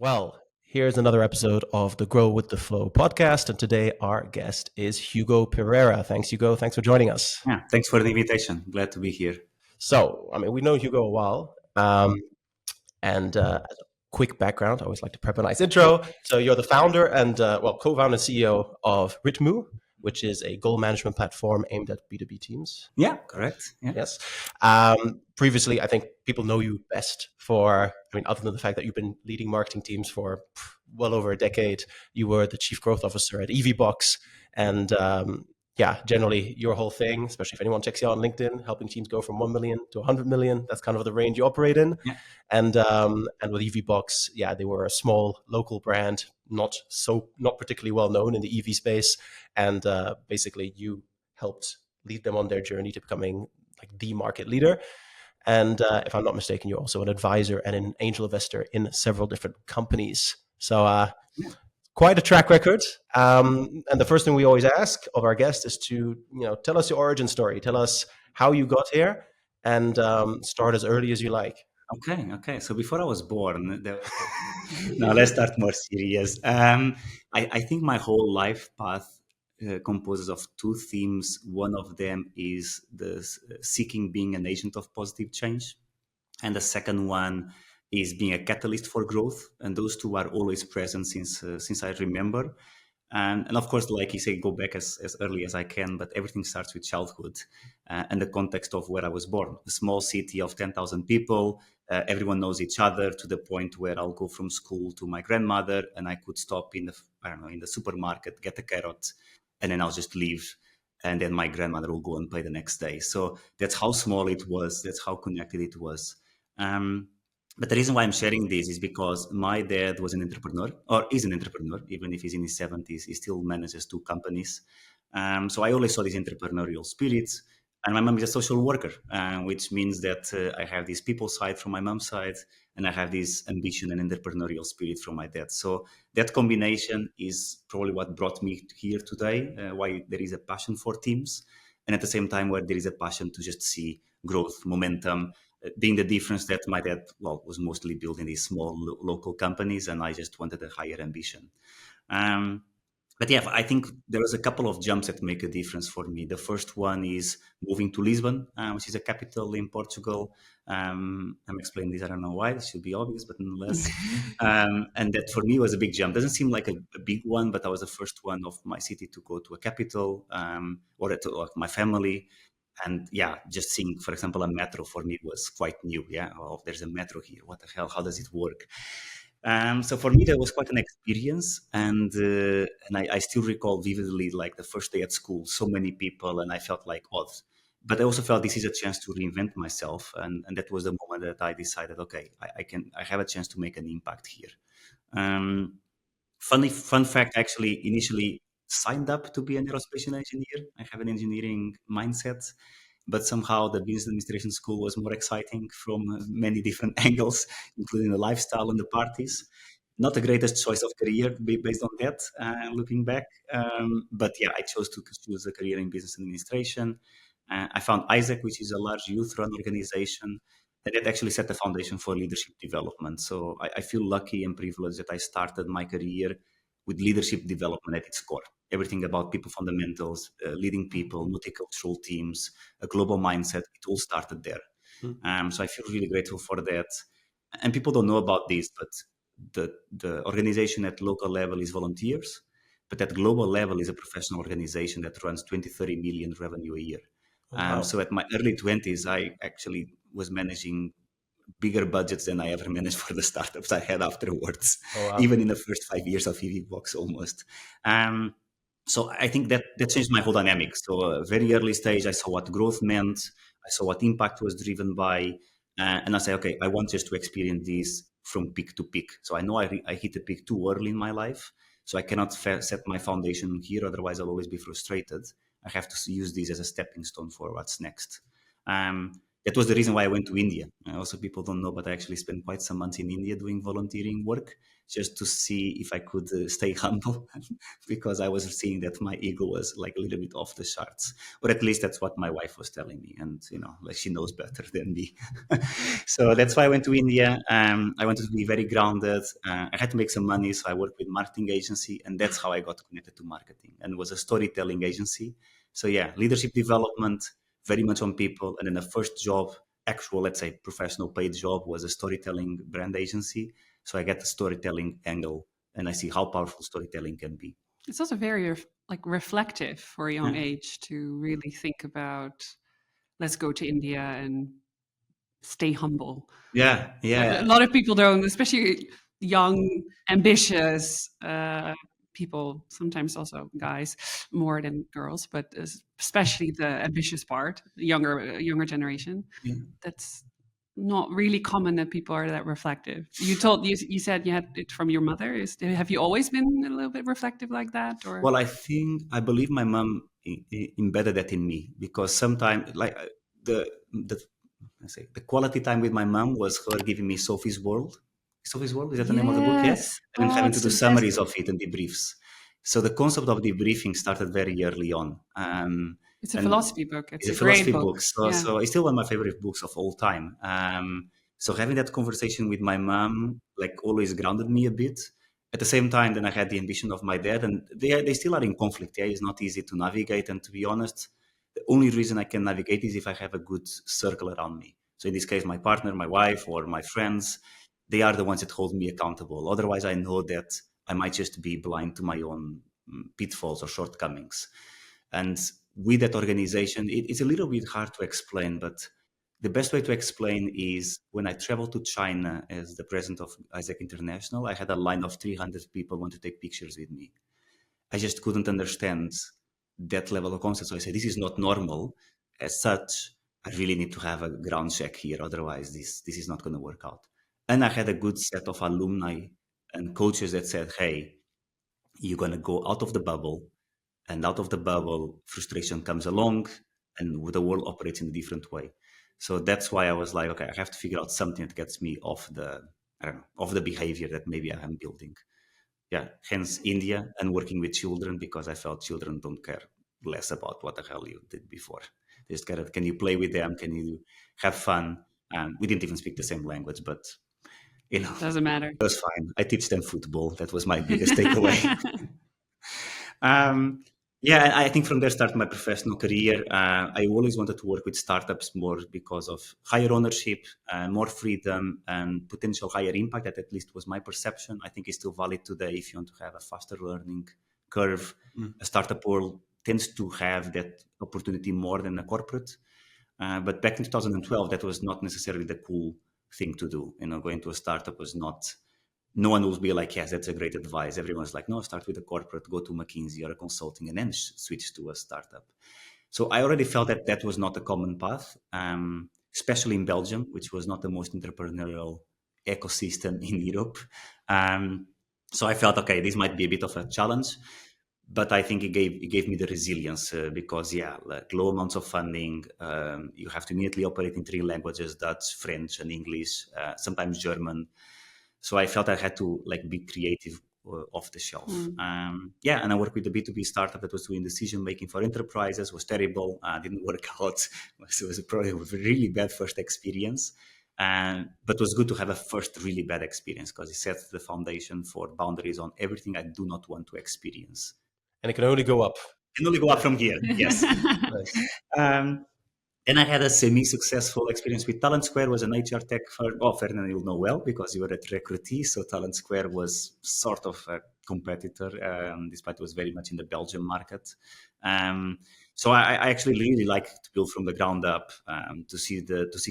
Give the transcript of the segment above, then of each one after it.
Well, here's another episode of the Grow with the Flow podcast. And today our guest is Hugo Pereira. Thanks, Hugo. Thanks for joining us. Yeah, thanks for the invitation. Glad to be here. So, we've known Hugo a while. And as a quick background, I always like to prep a nice intro. So, you're the founder and, co-founder and CEO of Ritmoo, which is a goal management platform aimed at B2B teams. Yeah, correct. Yeah. Yes. Previously, I think people know you best for, other than the fact that you've been leading marketing teams for well over a decade, you were the chief growth officer at EVBox. And generally your whole thing, especially if anyone checks you out on LinkedIn, helping teams go from 1 million to 100 million. That's kind of the range you operate in. Yeah. And with EVBox, they were a small local brand, not particularly well known in the EV space. And basically you helped lead them on their journey to becoming like the market leader. And if I'm not mistaken, you're also an advisor and an angel investor in several different companies. So quite a track record. And the first thing we always ask of our guests is to tell us your origin story. Tell us how you got here, and start as early as you like. Okay. So before I was born, now let's start more serious. I think my whole life path composes of two themes. One of them is the seeking being an agent of positive change, and the second one is being a catalyst for growth. And those two are always present since I remember. And of course, like you say, go back as early as I can, but everything starts with childhood and the context of where I was born. A small city of 10,000 people, everyone knows each other to the point where I'll go from school to my grandmother and I could stop in the supermarket, get a carrot, and then I'll just leave. And then my grandmother will go and play the next day. So that's how small it was. That's how connected it was. But the reason why I'm sharing this is because my dad was an entrepreneur, or is an entrepreneur, even if he's in his 70s, he still manages two companies. So I always saw this entrepreneurial spirit. And my mom is a social worker, which means that I have this people side from my mom's side, and I have this ambition and entrepreneurial spirit from my dad. So that combination is probably what brought me here today, why there is a passion for teams, and at the same time where there is a passion to just see growth, momentum, being the difference that my dad was mostly building these small local companies, and I just wanted a higher ambition. But yeah, I think there was a couple of jumps that make a difference for me. The first one is moving to Lisbon, which is a capital in Portugal. I'm explaining this, I don't know why, it should be obvious, but nonetheless. And that for me was a big jump. Doesn't seem like a big one, but I was the first one of my city to go to a capital, or to my family. And yeah, just seeing, for example, a metro for me was quite new. Yeah, oh, there's a metro here. What the hell? How does it work? So for me, that was quite an experience, and I still recall vividly like the first day at school, so many people, and I felt like odd. But I also felt this is a chance to reinvent myself, and that was the moment that I decided, okay, I have a chance to make an impact here. Fun fact, actually, initially signed up to be an aerospace engineer. I have an engineering mindset, but somehow the business administration school was more exciting from many different angles, including the lifestyle and the parties. Not the greatest choice of career based on that, looking back. But yeah, I chose to choose a career in business administration. I found Isaac, which is a large youth-run organization, and it actually set the foundation for leadership development. So I feel lucky and privileged that I started my career with leadership development at its core. Everything about people fundamentals, leading people, multicultural teams, a global mindset, it all started there. So I feel really grateful for that. And people don't know about this, but the organization at local level is volunteers, but at global level is a professional organization that runs 20, 30 million revenue a year. Wow. So at my early 20s, I actually was managing bigger budgets than I ever managed for the startups I had afterwards, even in the first 5 years of EVBox almost. So I think that changed my whole dynamic. So very early stage, I saw what growth meant. I saw what impact was driven by. And I say, okay, I want just to experience this from peak to peak. So I know I hit the peak too early in my life. So I cannot set my foundation here. Otherwise, I'll always be frustrated. I have to use this as a stepping stone for what's next. that was the reason why I went to India. Also, people don't know, but I actually spent quite some months in India doing volunteering work just to see if I could stay humble, because I was seeing that my ego was like a little bit off the charts, or at least that's what my wife was telling me, and like she knows better than me. So that's why I went to India. I wanted to be very grounded. I had to make some money, so I worked with marketing agency, and that's how I got connected to marketing, and it was a storytelling agency. So yeah, leadership development, very much on people. And then the first job, actual, let's say, professional paid job, was a storytelling brand agency. So I get the storytelling angle, and I see how powerful storytelling can be. It's also very reflective for a young Yeah. age to really think about, let's go to India and stay humble. Yeah, A yeah. lot of people don't, especially young, ambitious people, sometimes also guys more than girls, but especially the ambitious part, the younger generation. Yeah. That's not really common that people are that reflective. You said you had it from your mother. Have you always been a little bit reflective like that, or? Well, I believe my mom embedded that in me, because sometimes, like the I say the quality time with my mom was her giving me Sophie's World. Sophie's World, is that the name of the book? Yeah, Yes. and then Oh, having to it's do the best summaries book. of it and debriefs. So the concept of debriefing started very early on. It's a And philosophy book. It's it's a a great philosophy book. book. So, Yeah. so it's still one of my favorite books of all time. So having that conversation with my mom, like, always grounded me a bit. At the same time, then I had the ambition of my dad, and they still are in conflict. Yeah, it's not easy to navigate. And to be honest, the only reason I can navigate is if I have a good circle around me. So in this case, my partner, my wife, or my friends, they are the ones that hold me accountable. Otherwise, I know that I might just be blind to my own pitfalls or shortcomings. And with that organization, it's a little bit hard to explain, but the best way to explain is when I traveled to China as the president of Isaac International, I had a line of 300 people want to take pictures with me. I just couldn't understand that level of concept. So I said, this is not normal. As such, I really need to have a ground check here. Otherwise, this is not going to work out. And I had a good set of alumni and coaches that said, hey, you're going to go out of the bubble, and out of the bubble, frustration comes along, and the world operates in a different way. So that's why I was like, okay, I have to figure out something that gets me off the, I don't know, off the behavior that maybe I am building. Yeah, hence India and working with children, because I felt children don't care less about what the hell you did before. They just care, can you play with them? Can you have fun? We didn't even speak the same language, but Doesn't matter. it was fine. I teach them football. That was my biggest takeaway. Um, yeah, and I think from there started my professional career. I always wanted to work with startups more because of higher ownership, more freedom, and potential higher impact. That at least was my perception. I think it's still valid today. If you want to have a faster learning curve, a startup world tends to have that opportunity more than a corporate. But back in 2012, that was not necessarily the cool thing to do. Going to a startup was not. No one will be like, yes, that's a great advice. Everyone's like, no, start with a corporate, go to McKinsey or a consulting, and then switch to a startup. So I already felt that that was not a common path, especially in Belgium, which was not the most entrepreneurial ecosystem in Europe. So I felt, okay, this might be a bit of a challenge, but I think it gave me the resilience because, like low amounts of funding, you have to immediately operate in 3 languages: Dutch, French, and English, sometimes German. So I felt I had to like be creative off the shelf. And I worked with a B2B startup that was doing decision making for enterprises. Was terrible. Didn't work out. It was probably a really bad first experience. But it was good to have a first really bad experience because it sets the foundation for boundaries on everything I do not want to experience. And it can only go up. It can only go up from here. Yes. Nice. And I had a semi-successful experience with Talent Square. Was an HR tech firm. Oh, Ferdinand, you'll know well because you were at Recruitee. So Talent Square was sort of a competitor, despite it was very much in the Belgian market. So I actually really like to build from the ground up, to see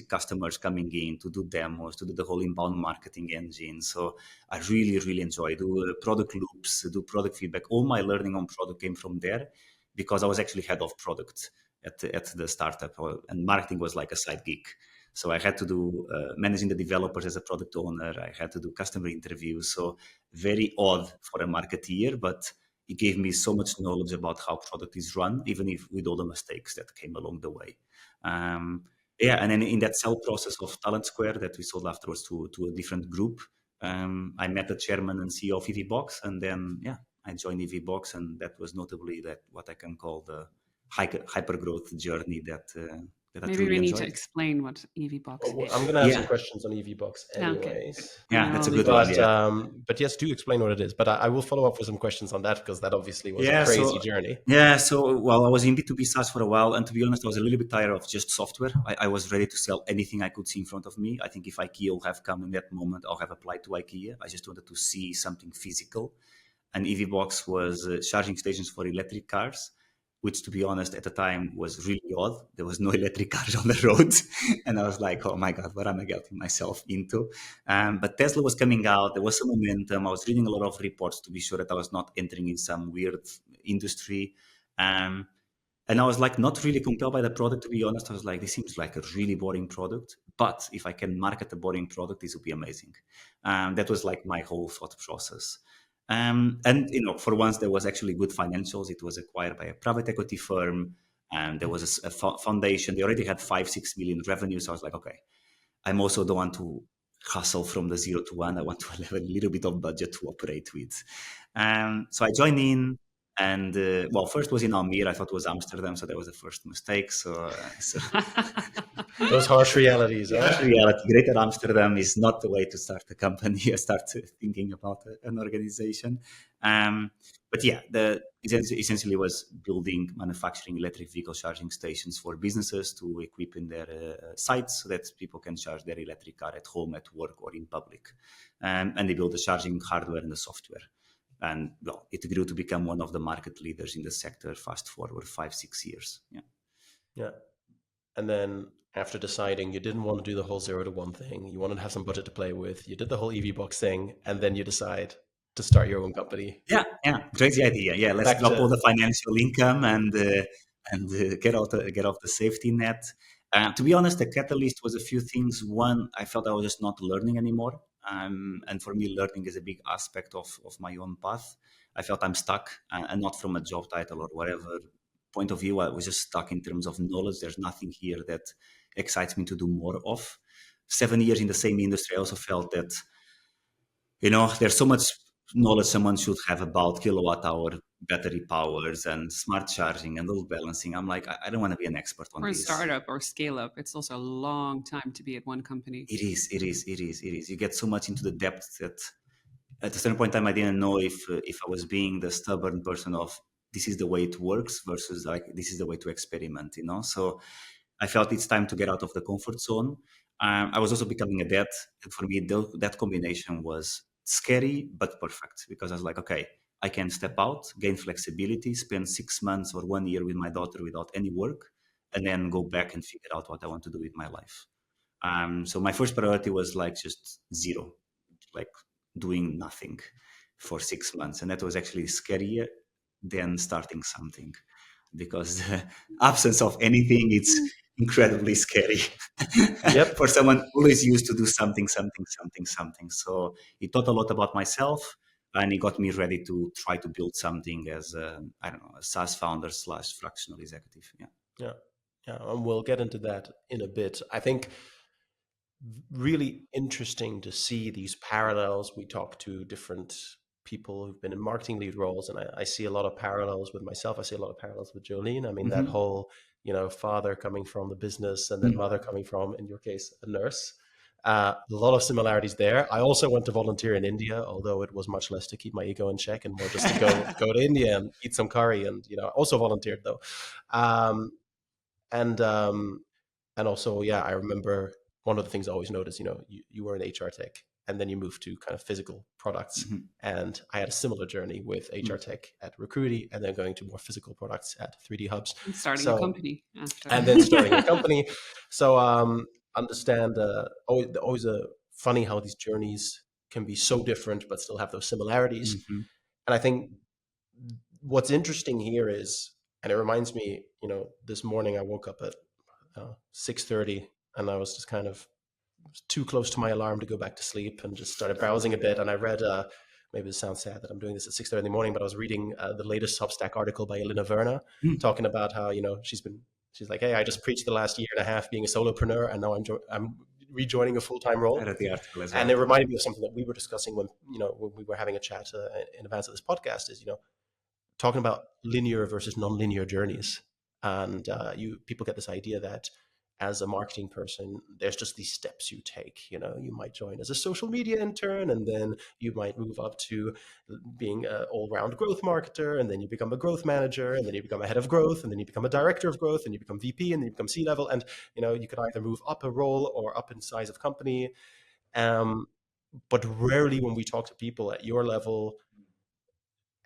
customers coming in, to do demos, to do the whole inbound marketing engine. So I really, really enjoy do product loops, do product feedback. All my learning on product came from there because I was actually head of product at the startup, and marketing was like a side gig. So I had to do managing the developers as a product owner. I had to do customer interviews. So very odd for a marketeer, but it gave me so much knowledge about how product is run, even if with all the mistakes that came along the way. Yeah, and then in that sell process of Talent Square that we sold afterwards to a different group, I met the chairman and CEO of EVBox, and then I joined EVBox, and that was notably that what I can call the hyper growth journey that I Maybe truly we need to enjoyed. explain what EVBox Well, I'm is. going to have some Yeah, questions on EVBox Yeah, okay. anyways. And yeah, then that's I'll a leave good it. one. Yeah, But yes, do explain what it is. But I will follow up with some questions on that because that obviously was a yeah. crazy So journey. well, I was in B2B SaaS for a while, and to be honest, I was a little bit tired of just software. I was ready to sell anything I could see in front of me. I think if IKEA will have come in that moment, I'll have applied to IKEA. I just wanted to see something physical. And EVBox was charging stations for electric cars, which, to be honest, at the time was really odd. There was no electric cars on the road, and I was like, "Oh my god, what am I getting myself into?" But Tesla was coming out. There was some momentum. I was reading a lot of reports to be sure that I was not entering in some weird industry. Um, and I was like not really compelled by the product, to be honest. I was like, this seems like a really boring product, but if I can market a boring product, this would be amazing. That was like my whole thought process. And for once, there was actually good financials. It was acquired by a private equity firm, and there was a foundation. They already had 5-6 million revenue. So I was like, okay, I'm also don't want to hustle from the 0 to 1. I want to have a little bit of budget to operate with. So I joined in, and first was in Almere. I thought it was Amsterdam, so that was the first mistake. So Those harsh realities, the harsh reality, Greater Amsterdam is not the way to start a company. Start thinking about an organization. But yeah, the essentially was building, manufacturing electric vehicle charging stations for businesses to equip in their sites so that people can charge their electric car at home, at work, or in public. And they build the charging hardware and the software. And well, it grew to become one of the market leaders in the sector. Fast forward 5-6 years. Yeah. Yeah. And then after deciding you didn't want to do the whole 0 to 1 thing, you wanted to have some budget to play with, you did the whole EVBox thing, and then you decide to start your own company. Yeah, crazy idea. Yeah, let's Back drop to- all the financial income and get off the safety net. To be honest, the catalyst was a few things. One, I felt I was just not learning anymore, and for me, learning is a big aspect of my own path. I felt I'm stuck, and not from a job title or whatever point of view. I was just stuck in terms of knowledge. There's nothing here that excites me to do more of. 7 years in the same industry, I also felt that there's so much knowledge someone should have about kilowatt hour battery powers and smart charging and load balancing. I'm like, I don't want to be an expert on Or a this. startup or scale up. It's also a long time to be at one company. It is. You get so much into the depth that at a certain point in time, I didn't know if I was being the stubborn person of this is the way it works versus like this is the way to experiment, So I felt it's time to get out of the comfort zone. I was also becoming a dad. And for me, that combination was scary but perfect because I was like, okay, I can step out, gain flexibility, spend 6 months or 1 year with my daughter without any work, and then go back and figure out what I want to do with my life. So my first priority was like just zero, like doing nothing for 6 months. And that was actually scarier than starting something because the absence of anything, it's incredibly scary. Yep. For someone who is used to do something. So it taught a lot about myself, and it got me ready to try to build something as a SaaS founder / fractional executive. Yeah. And we'll get into that in a bit. I think really interesting to see these parallels. We talk to different people who've been in marketing lead roles, and I see a lot of parallels with myself. I see a lot of parallels with Jolene. I mean, that whole, father coming from the business and then mother coming from, in your case, a nurse. A lot of similarities there. I also went to volunteer in India, although it was much less to keep my ego in check and more just to go to India and eat some curry. And also volunteered though, and also, I remember one of the things I always noticed. You were in HR tech, and then you moved to kind of physical products. And I had a similar journey with HR tech at Recruity, and then going to more physical products at 3D Hubs. And starting a company after. And then starting a company. So understand always funny how these journeys can be so different but still have those similarities. And I think what's interesting here is, and it reminds me, this morning I woke up at 6:30, and I was just kind of too close to my alarm to go back to sleep, and just started browsing a bit. And I read, maybe it sounds sad that I'm doing this at 6:30 in the morning, but I was reading the latest Substack article by Elena Verna, talking about how she's She's like, hey, I just preached the last year and a half being a solopreneur, and now I'm rejoining a full-time role. I read the article as And well. it reminded me of something that we were discussing when we were having a chat in advance of this podcast. Is talking about linear versus non-linear journeys, and people get this idea that as a marketing person, there's just these steps you take. You might join as a social media intern, and then you might move up to being an all-round growth marketer, and then you become a growth manager, and then you become a head of growth, and then you become a director of growth, and you become VP, and then you become C-level, and you can either move up a role or up in size of company. But rarely when we talk to people at your level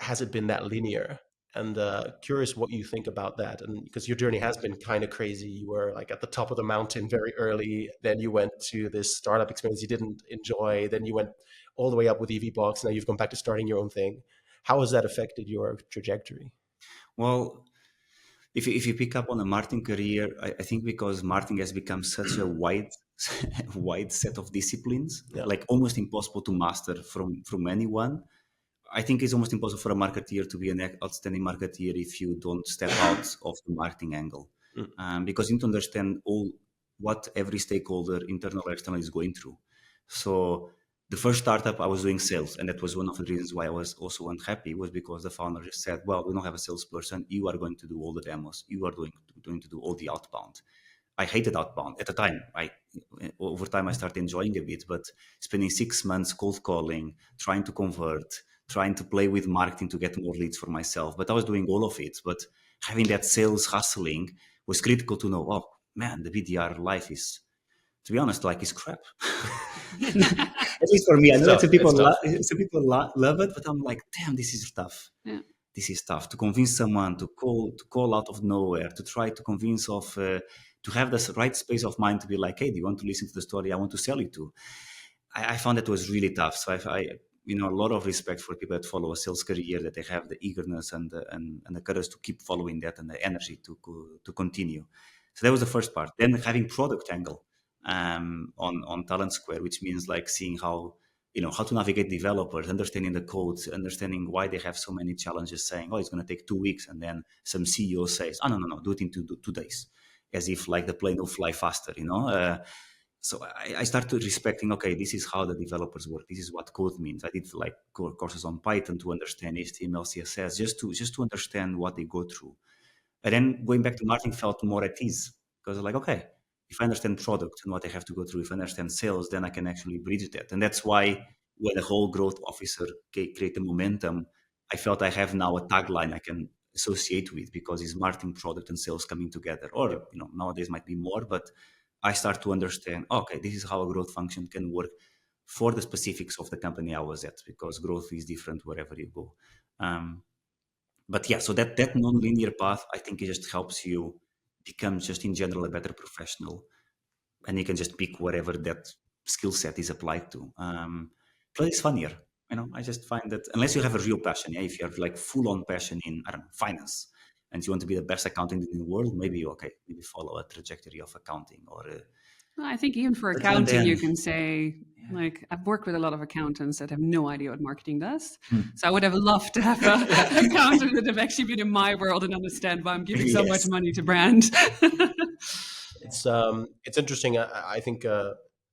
has it been that linear. And curious what you think about that. And because your journey has been kind of crazy. You were like at the top of the mountain very early. Then you went to this startup experience you didn't enjoy. Then you went all the way up with EVBox. Now you've gone back to starting your own thing. How has that affected your trajectory? Well, if you pick up on a marketing career, I think because marketing has become such a wide set of disciplines, like almost impossible to master from anyone. I think it's almost impossible for a marketeer to be an outstanding marketeer if you don't step out of the marketing angle, because you need to understand what every stakeholder, internal or external, is going through. So the first startup, I was doing sales, and that was one of the reasons why I was also unhappy, was because the founder just said, well, we don't have a salesperson. You are going to do all the demos. You are going to do all the outbound. I hated outbound at the time. Over time, I started enjoying a bit, but spending 6 months cold calling, trying to convert, trying to play with marketing to get more leads for myself. But I was doing all of it. But having that sales hustling was critical to know, oh, man, the BDR life is, to be honest, like it's crap. At least for me. I know some people love it, but I'm like, damn, this is tough. Yeah. This is tough to convince someone to call out of nowhere, to try to convince to have the right space of mind to be like, hey, do you want to listen to the story I want to sell you to? I found that was really tough. So I a lot of respect for people that follow a sales career, that they have the eagerness and the courage to keep following that, and the energy to continue. So that was the first part. Then having product angle on Talent Square, which means like seeing how to navigate developers, understanding the codes, understanding why they have so many challenges, saying, oh, it's going to take 2 weeks. And then some CEO says, oh, no, do it in 2 days, as if like the plane will fly faster, So I started respecting, okay, this is how the developers work. This is what code means. I did like courses on Python to understand HTML, CSS, just to understand what they go through. And then going back to marketing felt more at ease, because like, okay, if I understand product and what I have to go through, if I understand sales, then I can actually bridge that. And that's why when the whole growth officer create the momentum, I felt I have now a tagline I can associate with, because it's marketing, product, and sales coming together. Or nowadays might be more, but I start to understand, okay, this is how a growth function can work for the specifics of the company I was at, because growth is different wherever you go. But yeah, so that non-linear path, I think it just helps you become just in general a better professional, and you can just pick wherever that skill set is applied to. But it's funnier. I just find that unless you have a real passion, if you have like full-on passion in, I don't know, finance, and you want to be the best accountant in the world, maybe follow a trajectory of accounting or. I think even for accounting, you can say, like, I've worked with a lot of accountants that have no idea what marketing does. So I would have loved to have an accountant that have actually been in my world and understand why I'm giving so much money to brand. It's interesting. I think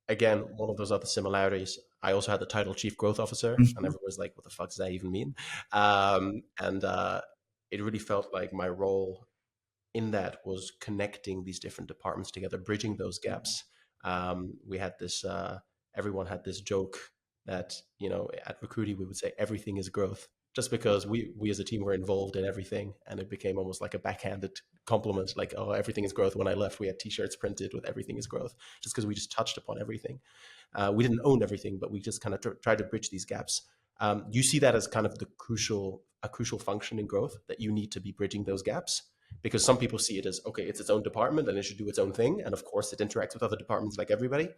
again, one of those other similarities. I also had the title Chief Growth Officer, and everyone was like, "What the fuck does that even mean?" And it really felt like my role in that was connecting these different departments together, bridging those gaps. We had this. Everyone had this joke that at Recruity we would say everything is growth, just because we as a team were involved in everything, and it became almost like a backhanded compliment, like, oh, everything is growth. When I left, we had T-shirts printed with everything is growth, just because we just touched upon everything. We didn't own everything, but we just kind of tried to bridge these gaps. You see that as kind of a crucial function in growth, that you need to be bridging those gaps, because some people see it as, okay, it's its own department and it should do its own thing, and of course it interacts with other departments like everybody.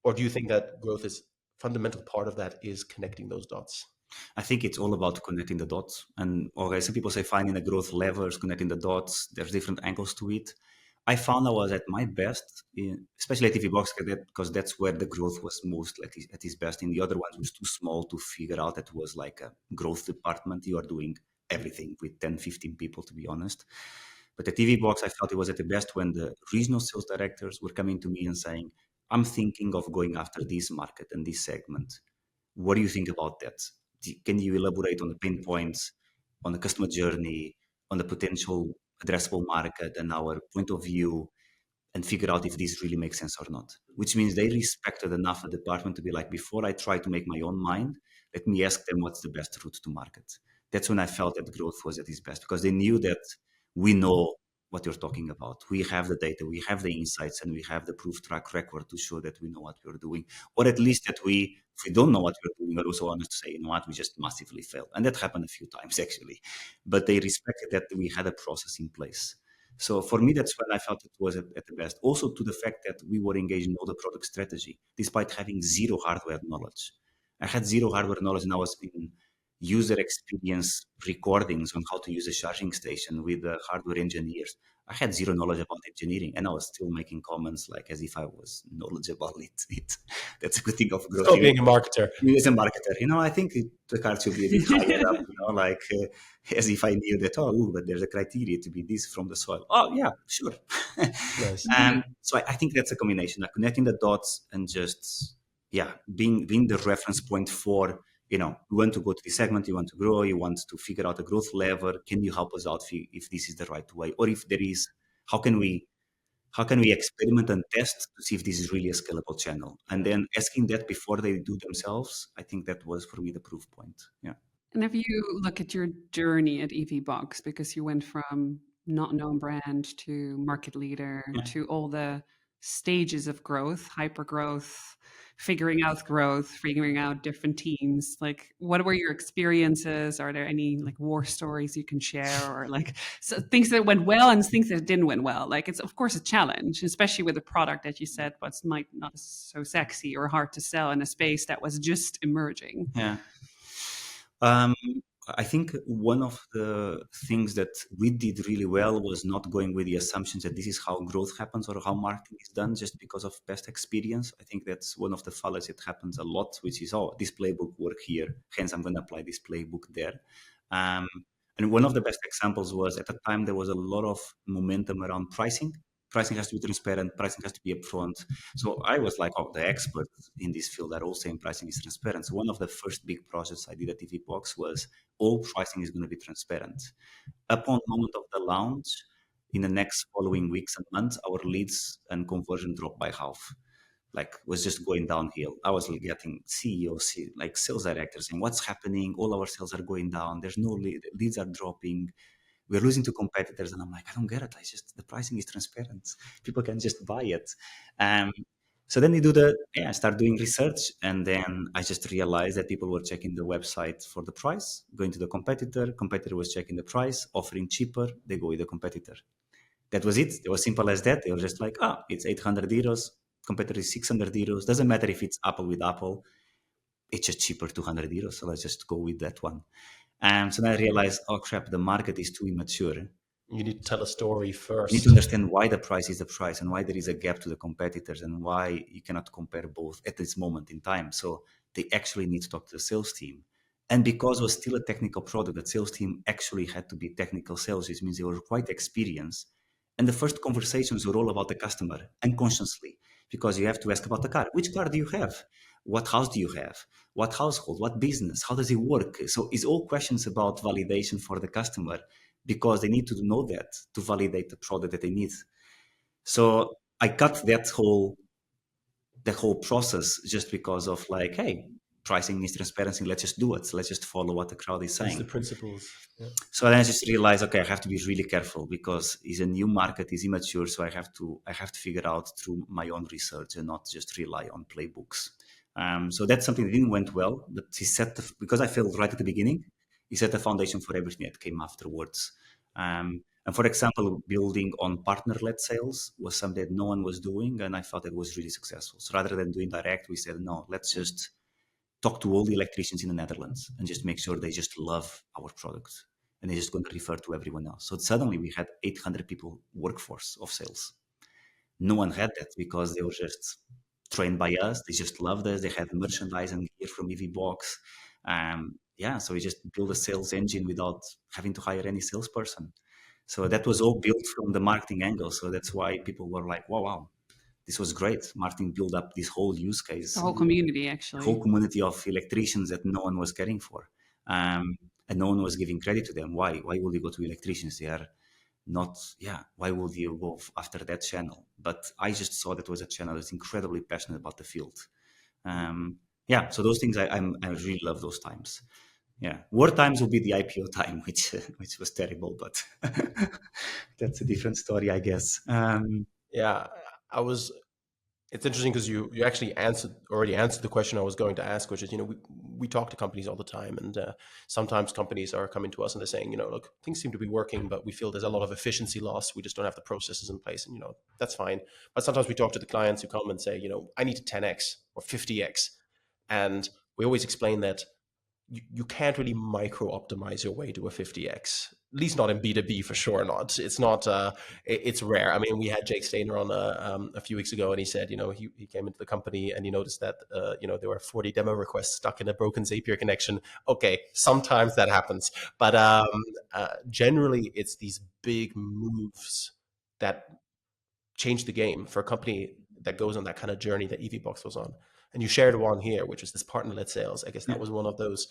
Or do you think that growth is fundamental part of that is connecting those dots? I think it's all about connecting the dots. And some people say finding the growth levers, connecting the dots. There's different angles to it. I found I was at my best, especially at EVBox, because that's where the growth was most at its best. In the other ones, it was too small to figure out that it was like a growth department. You are doing everything with 10, 15 people, to be honest. But at EVBox, I felt it was at the best when the regional sales directors were coming to me and saying, I'm thinking of going after this market and this segment. What do you think about that? Can you elaborate on the pain points, on the customer journey, on the potential addressable market and our point of view, and figure out if this really makes sense or not? Which means they respected enough the department to be like, before I try to make my own mind, let me ask them what's the best route to market. That's when I felt that growth was at its best, because they knew that we know what you're talking about. We have the data, we have the insights, and we have the proof track record to show that we know what we're doing, or at least that if we don't know what we're doing, we're also honest to say, you know what, we just massively failed. And that happened a few times actually, but they respected that we had a process in place. So for me, that's when I felt it was at the best. Also to the fact that we were engaged in all the product strategy, despite having zero hardware knowledge. I had zero hardware knowledge, and I was in user experience recordings on how to use a charging station with the hardware engineers. I had zero knowledge about engineering, and I was still making comments like as if I was knowledgeable. That's a good thing of growth. Still being a marketer. As a marketer, I think the card should be a bit higher up, like as if I knew that, but there's a criteria to be this from the soil. Oh, yeah, sure. Nice. So I think that's a combination, like connecting the dots and just, being the reference point for, you want to go to this segment, you want to grow, you want to figure out a growth lever. Can you help us out if this is the right way? Or if there is, how can we experiment and test to see if this is really a scalable channel? And then asking that before they do themselves, I think that was for me the proof point. Yeah. And if you look at your journey at EVBox, because you went from not known brand to market leader to all the stages of growth, hyper growth, figuring out different teams, like what were your experiences? Are there any like war stories you can share, or like things that went well and things that didn't went well? Like it's of course a challenge, especially with a product that you said was might not so sexy or hard to sell in a space that was just emerging. Yeah. I think one of the things that we did really well was not going with the assumptions that this is how growth happens or how marketing is done just because of past experience. I think that's one of the fallacies that happens a lot, which is, this playbook worked here, hence I'm going to apply this playbook there. And one of the best examples was, at the time, there was a lot of momentum around pricing. Pricing has to be transparent, pricing has to be upfront. So I was like, the experts in this field are all saying pricing is transparent. So one of the first big projects I did at EVBox was all pricing is going to be transparent. Upon moment of the launch, in the next following weeks and months, our leads and conversion dropped by half. Like, was just going downhill. I was getting CEOs, like sales directors, saying, what's happening? All our sales are going down. There's no leads are dropping. We're losing to competitors. And I'm like, I don't get it. The pricing is transparent. People can just buy it. So then I start doing research. And then I just realized that people were checking the website for the price, going to the competitor was checking the price, offering cheaper, they go with the competitor. That was it. It was simple as that. They were just like, it's 800 euros, competitor is 600 euros. Doesn't matter if it's Apple with Apple. It's just cheaper, 200 euros. So let's just go with that one. So then I realized, crap, the market is too immature. You need to tell a story first. You need to understand why the price is the price and why there is a gap to the competitors and why you cannot compare both at this moment in time. So they actually need to talk to the sales team. And because it was still a technical product, the sales team actually had to be technical sales, which means they were quite experienced. And the first conversations were all about the customer, unconsciously, because you have to ask about the car. Which car do you have? What house do you have? What household? What business? How does it work? So it's all questions about validation for the customer, because they need to know that to validate the product that they need. So I cut the whole process just because of like, hey, pricing needs transparency. Let's just do it. Let's just follow what the crowd is saying. It's the principles. Yeah. So then I just realized, okay, I have to be really careful because it's a new market, it's immature. So I have to figure out through my own research and not just rely on playbooks. So that's something that didn't went well, but he set because I failed right at the beginning. He set the foundation for everything that came afterwards. And for example, building on partner-led sales was something that no one was doing, and I felt it was really successful. So rather than doing direct, we said, no, let's just talk to all the electricians in the Netherlands and just make sure they just love our product and they're just going to refer to everyone else. So suddenly we had 800 people workforce of sales. No one had that because they were just trained by us. They just loved us. They had merchandise and gear from EVBox. So we just built a sales engine without having to hire any salesperson. So that was all built from the marketing angle. So that's why people were like, wow, this was great. Marketing built up this whole use case, The whole community, a actually. whole community of electricians that no one was caring for. And no one was giving credit to them. Why? Why would you go to electricians? They are not, why would you go after that channel? But I just saw that was a channel that's incredibly passionate about the field. So those things I really love those times. Yeah, war times will be the IPO time, which was terrible, but that's a different story, I guess. Yeah, I was. It's interesting because you actually already answered the question I was going to ask, which is, we talk to companies all the time, and sometimes companies are coming to us and they're saying, look, things seem to be working, but we feel there's a lot of efficiency loss. We just don't have the processes in place, and that's fine. But sometimes we talk to the clients who come and say, I need to 10x or 50x, and we always explain that you can't really micro optimize your way to a 50x, at least not in B2B, for sure not. It's not, it's rare. I mean, we had Jake Stainer on a few weeks ago, and he said, he came into the company and he noticed that, there were 40 demo requests stuck in a broken Zapier connection. Okay, sometimes that happens. But generally, it's these big moves that change the game for a company that goes on that kind of journey that EVBox was on. And you shared one here, which was this partner-led sales. I guess that was one of those.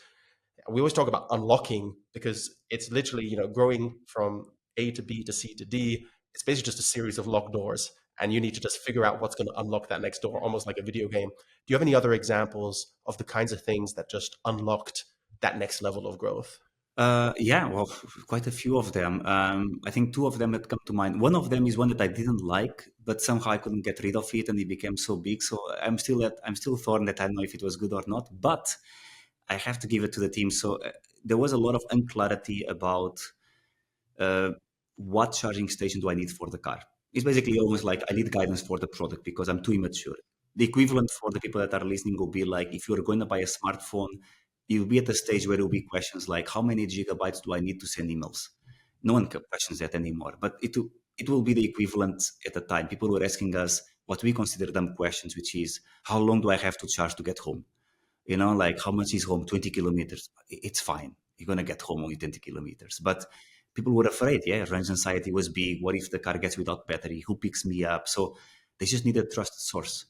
We always talk about unlocking because it's literally, growing from A to B to C to D. It's basically just a series of locked doors, and you need to just figure out what's going to unlock that next door, almost like a video game. Do you have any other examples of the kinds of things that just unlocked that next level of growth? Well, quite a few of them. I think two of them that come to mind. One of them is one that I didn't like, but somehow I couldn't get rid of it, and it became so big. So I'm still torn that I don't know if it was good or not. But I have to give it to the team. So there was a lot of unclarity about what charging station do I need for the car. It's basically almost like I need guidance for the product because I'm too immature. The equivalent for the people that are listening will be like if you're going to buy a smartphone, you'll be at a stage where there will be questions like how many gigabytes do I need to send emails? No one questions that anymore, but it will be the equivalent at the time. People were asking us what we consider dumb questions, which is how long do I have to charge to get home? Like how much is home? 20 kilometers. It's fine. You're going to get home only 20 kilometers. But people were afraid. Yeah, range anxiety was big. What if the car gets without battery? Who picks me up? So they just needed a trusted source.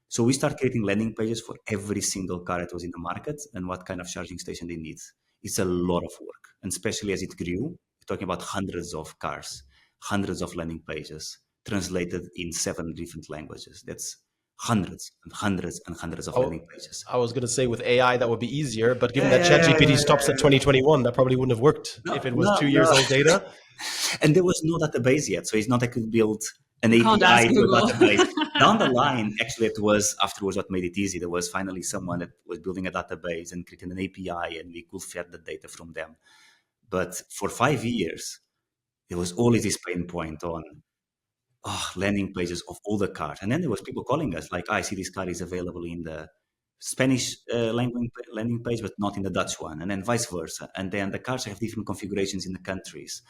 So we start creating landing pages for every single car that was in the market and what kind of charging station they need. It's a lot of work. And especially as it grew, we're talking about hundreds of cars, hundreds of landing pages translated in 7 different languages. That's hundreds and hundreds and hundreds of landing pages. I was going to say with AI that would be easier, but given that ChatGPT stops at 2021, that probably wouldn't have worked if it was 2 years old data. And there was no database yet, so it's not I could build an API to a database. Down the line, actually, it was afterwards what made it easy. There was finally someone that was building a database and creating an API, and we could fed the data from them. But for 5 years, there was always this pain point on landing pages of all the cars. And then there was people calling us like, I see this car is available in the Spanish landing page, but not in the Dutch one, and then vice versa. And then the cars have different configurations in the countries.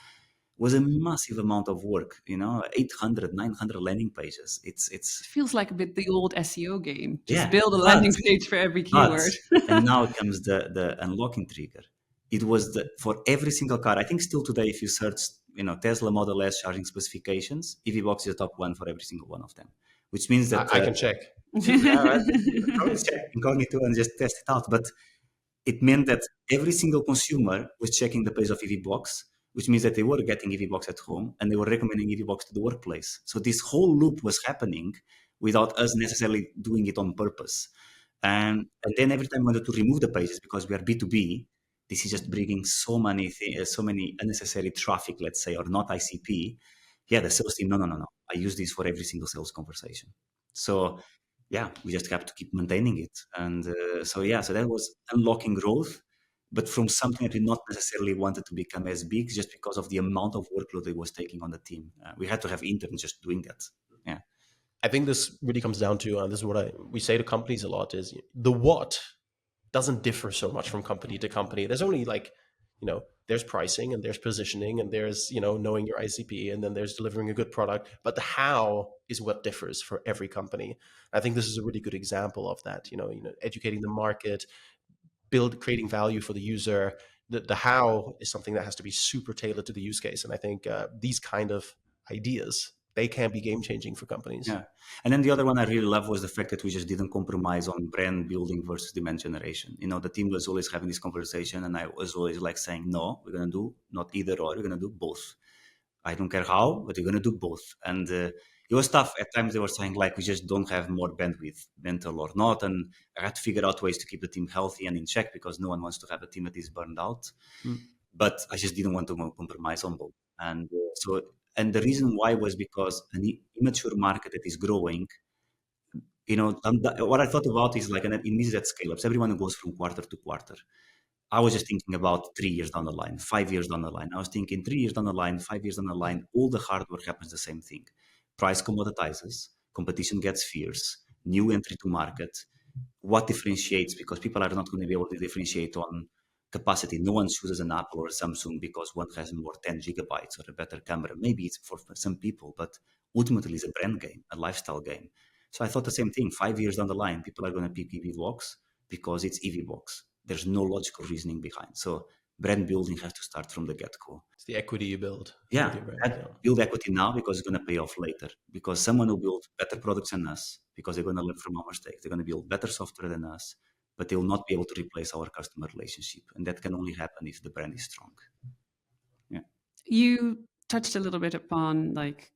It was a massive amount of work, 800, 900 landing pages. It feels like a bit the old SEO game. Just build a landing page for every keyword. And now comes the unlocking trigger. It was for every single car. I think still today, if you search, Tesla Model S charging specifications, EVBox is the top one for every single one of them, which means that I can check. Incognito and just test it out. But it meant that every single consumer was checking the page of EVBox, which means that they were getting EVBox at home and they were recommending EVBox to the workplace. So this whole loop was happening without us necessarily doing it on purpose. And then every time we wanted to remove the pages because we are B2B, this is just bringing so many unnecessary traffic, let's say, or not ICP. Yeah, the sales team, no. I use this for every single sales conversation. So yeah, we just have to keep maintaining it. And so that was unlocking growth, but from something that we not necessarily wanted to become as big just because of the amount of workload it was taking on the team. We had to have interns just doing that. Yeah. I think this really comes down to, and this is what we say to companies a lot, is the what doesn't differ so much from company to company. There's only there's pricing and there's positioning and there's, knowing your ICP, and then there's delivering a good product. But the how is what differs for every company. I think this is a really good example of that, educating the market, creating value for the user, the how is something that has to be super tailored to the use case. And I think these kind of ideas, they can be game changing for companies. Yeah. And then the other one I really love was the fact that we just didn't compromise on brand building versus demand generation. The team was always having this conversation, and I was always like saying, no, we're going to do not either or, we're going to do both. I don't care how, but we're going to do both. And it was tough. At times they were saying like, we just don't have more bandwidth, mental or not. And I had to figure out ways to keep the team healthy and in check, because no one wants to have a team that is burned out. But I just didn't want to compromise on both. And and the reason why was because an immature market that is growing, what I thought about is like an immediate scale-ups. Everyone goes from quarter to quarter. I was just thinking about 3 years down the line, 5 years down the line. I was thinking 3 years down the line, 5 years down the line, all the hard work happens the same thing. Price commoditizes, competition gets fierce, new entry to market. What differentiates? Because people are not going to be able to differentiate on capacity. No one chooses an Apple or a Samsung because one has more 10 gigabytes or a better camera. Maybe it's for some people, but ultimately it's a brand game, a lifestyle game. So I thought the same thing. 5 years down the line, people are going to pick EVBox because it's EVBox. There's no logical reasoning behind. So brand building has to start from the get-go. It's the equity you build. Yeah, build equity now because it's going to pay off later. Because someone will build better products than us because they're going to learn from our mistakes. They're going to build better software than us, but they will not be able to replace our customer relationship. And that can only happen if the brand is strong. Yeah. You touched a little bit upon like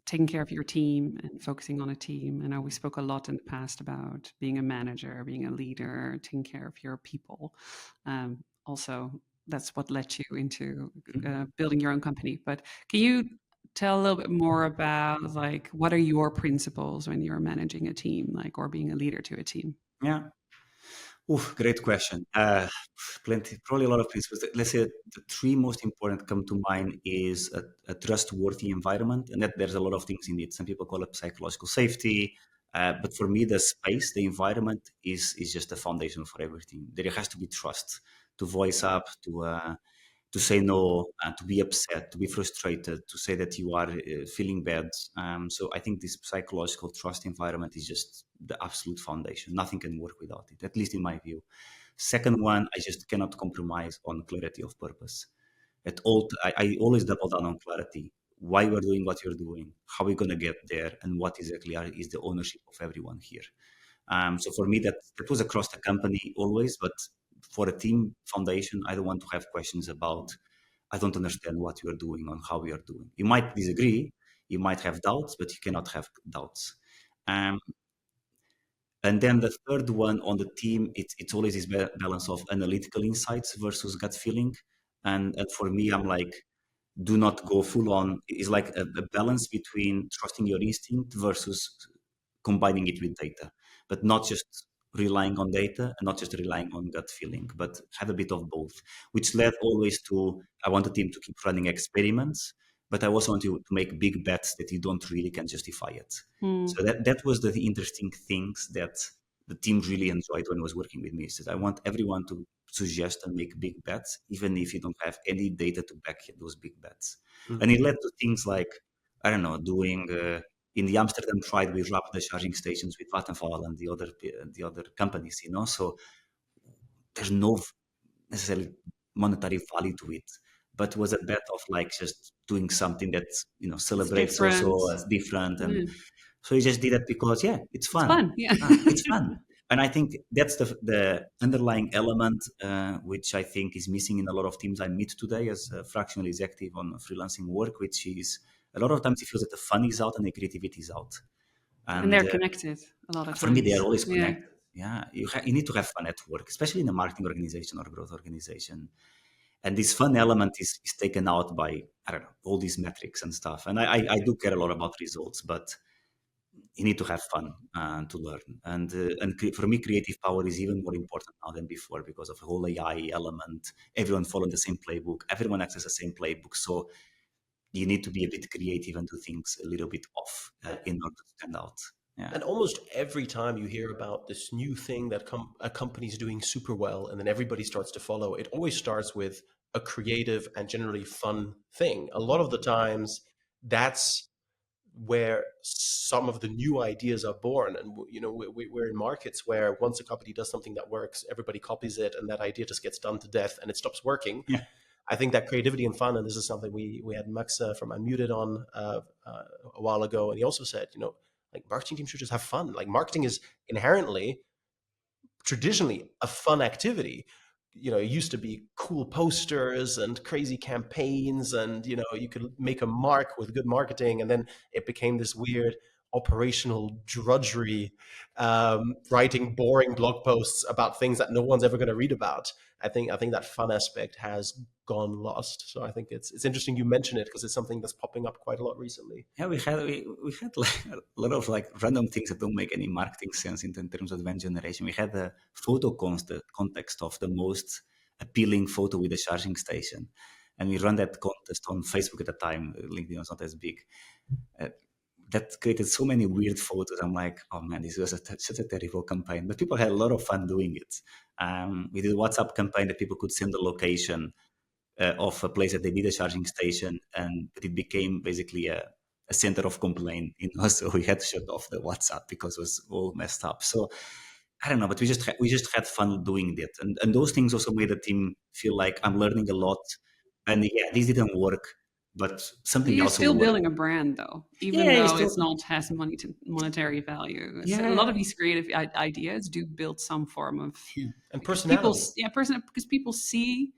taking care of your team and focusing on a team. I know we spoke a lot in the past about being a manager, being a leader, taking care of your people. Also, that's what led you into building your own company. But can you tell a little bit more about like what are your principles when you're managing a team, like, or being a leader to a team? Yeah. Great question. Probably a lot of principles. Let's say the 3 most important come to mind is a trustworthy environment, and that there's a lot of things in it. Some people call it psychological safety, but for me, the space, the environment is just the foundation for everything. There has to be trust to voice up, to say no, to be upset, to be frustrated, to say that you are feeling bad. So I think this psychological trust environment is just the absolute foundation. Nothing can work without it, at least in my view. Second one, I just cannot compromise on clarity of purpose. I always double down on clarity. Why we're doing what you're doing, how we're going to get there, and what exactly is the ownership of everyone here. So for me, that was across the company always, but for a team foundation, I don't want to have questions about, I don't understand what you are doing on how we are doing. You might disagree, you might have doubts, but you cannot have doubts. And then the third one on the team, it's always this balance of analytical insights versus gut feeling. And for me, I'm like, do not go full on. It's like a balance between trusting your instinct versus combining it with data, but not just relying on data and not just relying on gut feeling, but have a bit of both, which led always to, I want the team to keep running experiments, but I also want to make big bets that you don't really can justify it. So that was the interesting things that the team really enjoyed when it was working with me. Is that I want everyone to suggest and make big bets, even if you don't have any data to back those big bets. And it led to things like, I don't know, doing in the Amsterdam tried, we wrapped the charging stations with Vattenfall and the other companies, So there's no necessarily monetary value to it, but it was a bet of like just doing something that celebrates also as different, and so you just did it because it's fun. It's fun, yeah. It's fun. And I think that's the underlying element, which I think is missing in a lot of teams I meet today as a fractional executive on freelancing work, which is a lot of times it feels that the fun is out and the creativity is out. And they're connected a lot of times. For me, they are always connected. Yeah, you need to have fun at work, especially in a marketing organization or growth organization. And this fun element is taken out by, I don't know, all these metrics and stuff. And I do care a lot about results, but you need to have fun to learn. And for me, creative power is even more important now than before because of the whole AI element. Everyone following the same playbook. Everyone accesses the same playbook. So you need to be a bit creative and do things a little bit off in order to stand out. Yeah. And almost every time you hear about this new thing that a company's doing super well, and then everybody starts to follow, it always starts with a creative and generally fun thing. A lot of the times, that's where some of the new ideas are born. And we're in markets where once a company does something that works, everybody copies it, and that idea just gets done to death and it stops working. Yeah. I think that creativity and fun, and this is something we had Max from Unmuted on a while ago, and he also said, like marketing teams should just have fun. Like marketing is inherently, traditionally, a fun activity. It used to be cool posters and crazy campaigns, and you could make a mark with good marketing, and then it became this weird operational drudgery, writing boring blog posts about things that no one's ever going to read about. I think that fun aspect has gone lost. So I think it's interesting you mention it, because it's something that's popping up quite a lot recently. Yeah, we had like a lot of like random things that don't make any marketing sense in terms of demand generation. We had the photo context of the most appealing photo with a charging station, and we ran that contest on Facebook at the time. LinkedIn was not as big. That created so many weird photos. I'm like, oh man, this was such a terrible campaign. But people had a lot of fun doing it. We did a WhatsApp campaign that people could send the location of a place that they did a charging station, and it became basically a center of complaint. So we had to shut off the WhatsApp because it was all messed up. So I don't know, but we just had fun doing that, and those things also made the team feel like I'm learning a lot. And yeah, this didn't work, but something You're else still will work. building a brand, though, even though it's not has monetary value. Yeah. A lot of these creative ideas do build some form of And personality. Because people see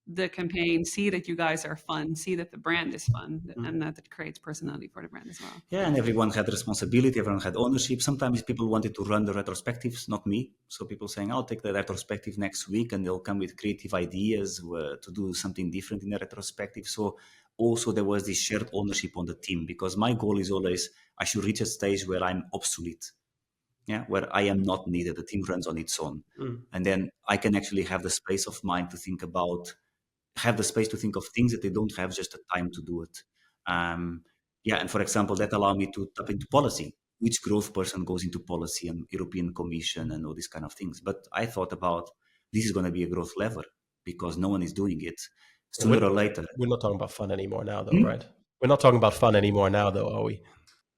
the campaign, see that you guys are fun, see that the brand is fun, and that it creates personality for the brand as well. Yeah, and everyone had responsibility, everyone had ownership. Sometimes people wanted to run the retrospectives, not me. So people saying, I'll take the retrospective next week, and they'll come with creative ideas to do something different in the retrospective. So also there was this shared ownership on the team, because my goal is always I should reach a stage where I'm obsolete. Yeah, where I am not needed. The team runs on its own. And then I can actually have the space of mind to think of things that they don't have just the time to do it. And for example, that allowed me to tap into policy. Which growth person goes into policy and European Commission and all these kind of things? But I thought about this is going to be a growth lever because no one is doing it. Sooner or later. We're not talking about fun anymore now, though, right? We're not talking about fun anymore now, though, are we?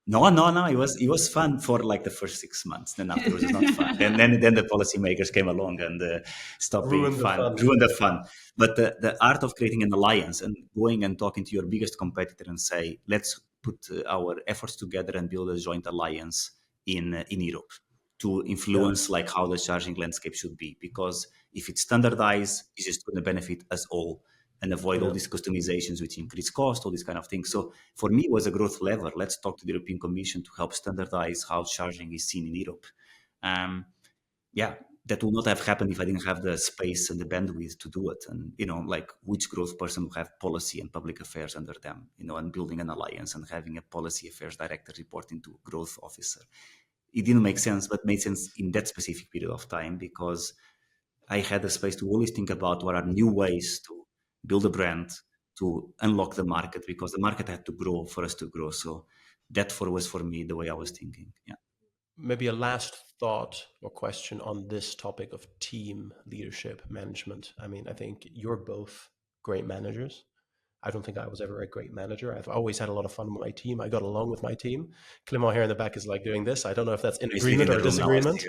No. It was fun for like the first 6 months. Then afterwards, it's not fun. And then the policymakers came along and stopped being fun, ruined the fun. But the art of creating an alliance and going and talking to your biggest competitor and say, let's put our efforts together and build a joint alliance in Europe to influence like how the charging landscape should be. Because if it's standardized, it's just going to benefit us all and avoid all these customizations which increase cost, all these kind of things. So for me, it was a growth lever. Let's talk to the European Commission to help standardize how charging is seen in Europe. That would not have happened if I didn't have the space and the bandwidth to do it. And, like which growth person will have policy and public affairs under them, and building an alliance and having a policy affairs director reporting to growth officer. It didn't make sense, but made sense in that specific period of time because I had the space to always think about what are new ways to build a brand, to unlock the market, because the market had to grow for us to grow. So that was for me the way I was thinking. Yeah. Maybe a last thought or question on this topic of team leadership management. I mean, I think you're both great managers. I don't think I was ever a great manager. I've always had a lot of fun with my team. I got along with my team. Clément here in the back is like doing this. I don't know if that's in agreement or disagreement.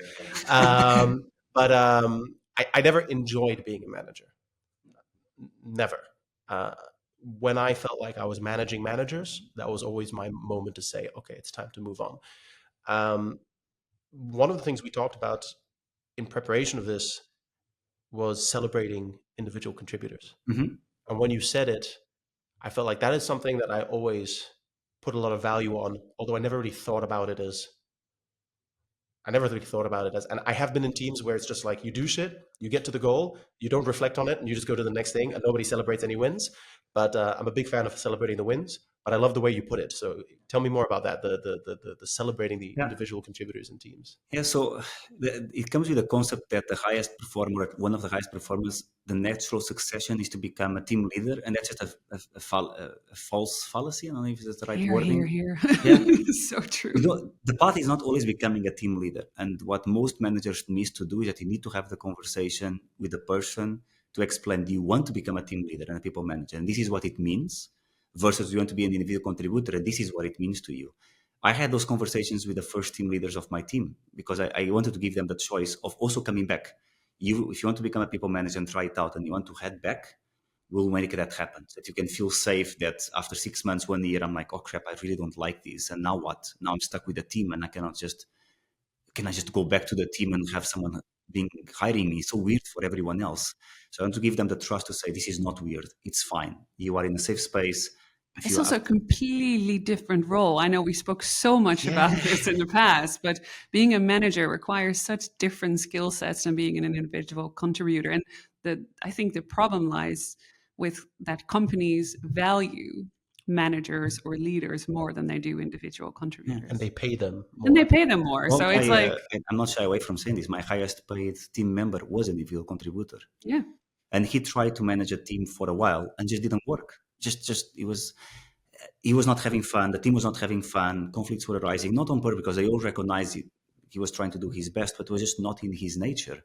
But I never enjoyed being a manager. Never. When I felt like I was managing managers, that was always my moment to say, okay, it's time to move on. One of the things we talked about in preparation of this was celebrating individual contributors. Mm-hmm. And when you said it, I felt like that is something that I always put a lot of value on, although I never really thought about it as, and I have been in teams where it's just like you do shit, you get to the goal, you don't reflect on it, and you just go to the next thing, and nobody celebrates any wins. But I'm a big fan of celebrating the wins. But I love the way you put it. So tell me more about that, the celebrating the individual contributors in teams. Yeah, so it comes with the concept that the highest performer, one of the highest performers, the natural succession is to become a team leader. And that's just a false fallacy. I don't know if it's the right wording. Here. Yeah. So true. The path is not always becoming a team leader. And what most managers miss to do is that you need to have the conversation with the person to explain, do you want to become a team leader and a people manager? And this is what it means. versus you want to be an individual contributor, and this is what it means to you. I had those conversations with the first team leaders of my team because I wanted to give them the choice of also coming back. If you want to become a people manager and try it out and you want to head back, we'll make that happen. So that you can feel safe that after 6 months, 1 year, I'm like, oh crap, I really don't like this. And now what? Now I'm stuck with the team and can I just go back to the team and have someone hiring me? It's so weird for everyone else. So I want to give them the trust to say, this is not weird. It's fine. You are in a safe space. It's also a completely different role. I know we spoke so much about this in the past, but being a manager requires such different skill sets than being an individual contributor. And I think the problem lies with that companies value managers or leaders more than they do individual contributors. And they pay them more. And they pay them more. Well, so it's like... I'm not shy away from saying this. My highest paid team member was an individual contributor. Yeah. And he tried to manage a team for a while and just didn't work. He was not having fun. The team was not having fun. Conflicts were arising, not on purpose, because they all recognized it. He was trying to do his best, but it was just not in his nature.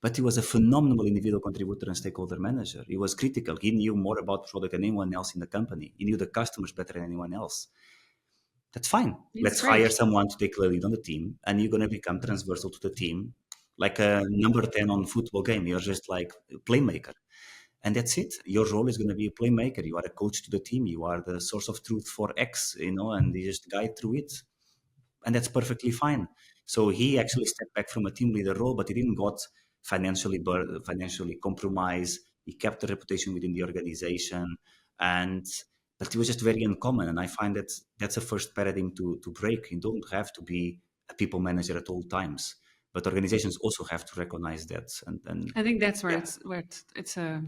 But he was a phenomenal individual contributor and stakeholder manager. He was critical. He knew more about product than anyone else in the company. He knew the customers better than anyone else. That's fine. Let's hire someone to take the lead on the team, and you're going to become transversal to the team, like a number 10 on a football game. You're just like a playmaker. And that's it. Your role is going to be a playmaker. You are a coach to the team. You are the source of truth for X, and you just guide through it. And that's perfectly fine. So he actually stepped back from a team leader role, but he didn't got financially compromised. He kept the reputation within the organization. But it was just very uncommon. And I find that that's the first paradigm to break. You don't have to be a people manager at all times. But organizations also have to recognize that. And I think that's where it's a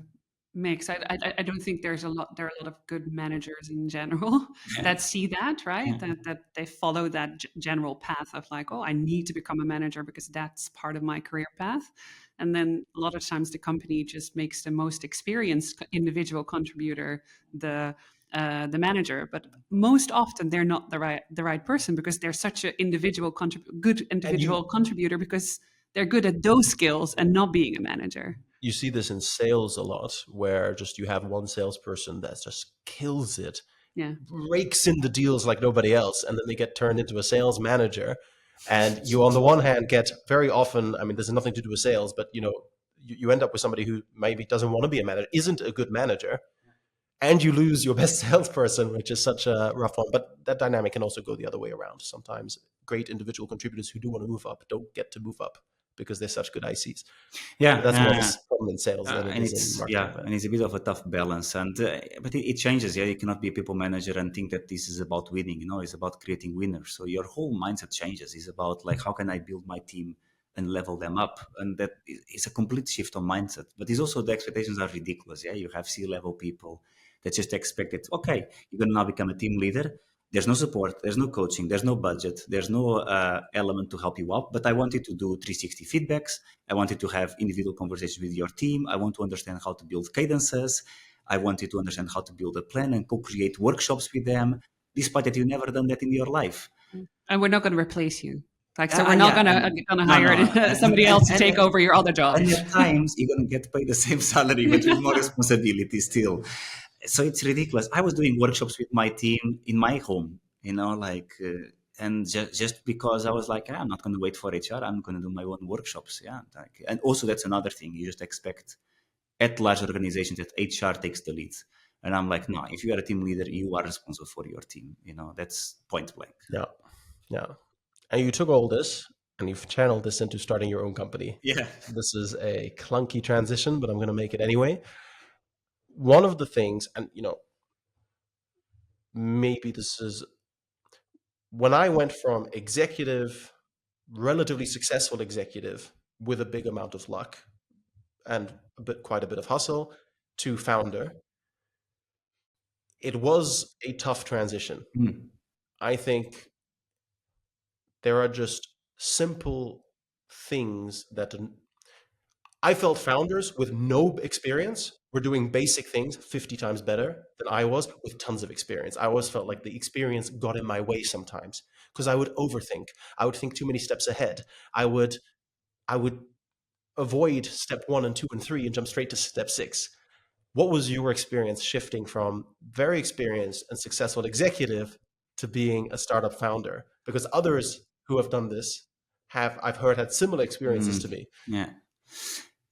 mix. I don't think there are a lot of good managers in general that see that, right? That they follow that general path of like, oh, I need to become a manager because that's part of my career path. And then a lot of times the company just makes the most experienced individual contributor the manager, but most often they're not the right person because they're such an good individual contributor because they're good at those skills and not being a manager. You see this in sales a lot, where just you have one salesperson that just kills it, rakes in the deals like nobody else, and then they get turned into a sales manager. And you, on the one hand, get very often, I mean, this has nothing to do with sales, but you end up with somebody who maybe doesn't want to be a manager, isn't a good manager, and you lose your best salesperson, which is such a rough one. But that dynamic can also go the other way around. Sometimes great individual contributors who do want to move up don't get to move up because they're such good ICs. Yeah, that's more of a problem in sales than it is in marketing. And it's a bit of a tough balance. But it changes. Yeah, you cannot be a people manager and think that this is about winning. It's about creating winners. So your whole mindset changes. It's about like, how can I build my team and level them up? And that is a complete shift on mindset. But it's also the expectations are ridiculous. Yeah, you have C-level people that just expect it. Okay, you're going to now become a team leader. There's no support, there's no coaching, there's no budget, there's no element to help you out. But I wanted to do 360 feedbacks. I wanted to have individual conversations with your team. I want to understand how to build cadences. I wanted to understand how to build a plan and co-create workshops with them, despite that you've never done that in your life. And we're not going to replace you. We're not going to hire somebody else to take over your other job. And at times, you're going to get paid the same salary, but with more responsibility still. So it's ridiculous. I was doing workshops with my team in my home, and just because I was like, I'm not going to wait for HR, I'm going to do my own workshops. Yeah. And also that's another thing. You just expect at large organizations that HR takes the lead. And I'm like, no, if you are a team leader, you are responsible for your team. That's point blank. Yeah. Yeah. And you took all this and you've channeled this into starting your own company. Yeah. This is a clunky transition, but I'm going to make it anyway. One of the things, and maybe this is when I went from executive, relatively successful executive with a big amount of luck and quite a bit of hustle to founder, it was a tough transition. I think there are just simple things that I felt founders with no experience were doing basic things 50 times better than I was with tons of experience. I always felt like the experience got in my way sometimes because I would overthink. I would think too many steps ahead. I would avoid step 1 and 2 and 3 and jump straight to step 6. what was your experience shifting from very experienced and successful executive to being a startup founder? Because others who have done this have, I've heard, had similar experiences to me. Yeah.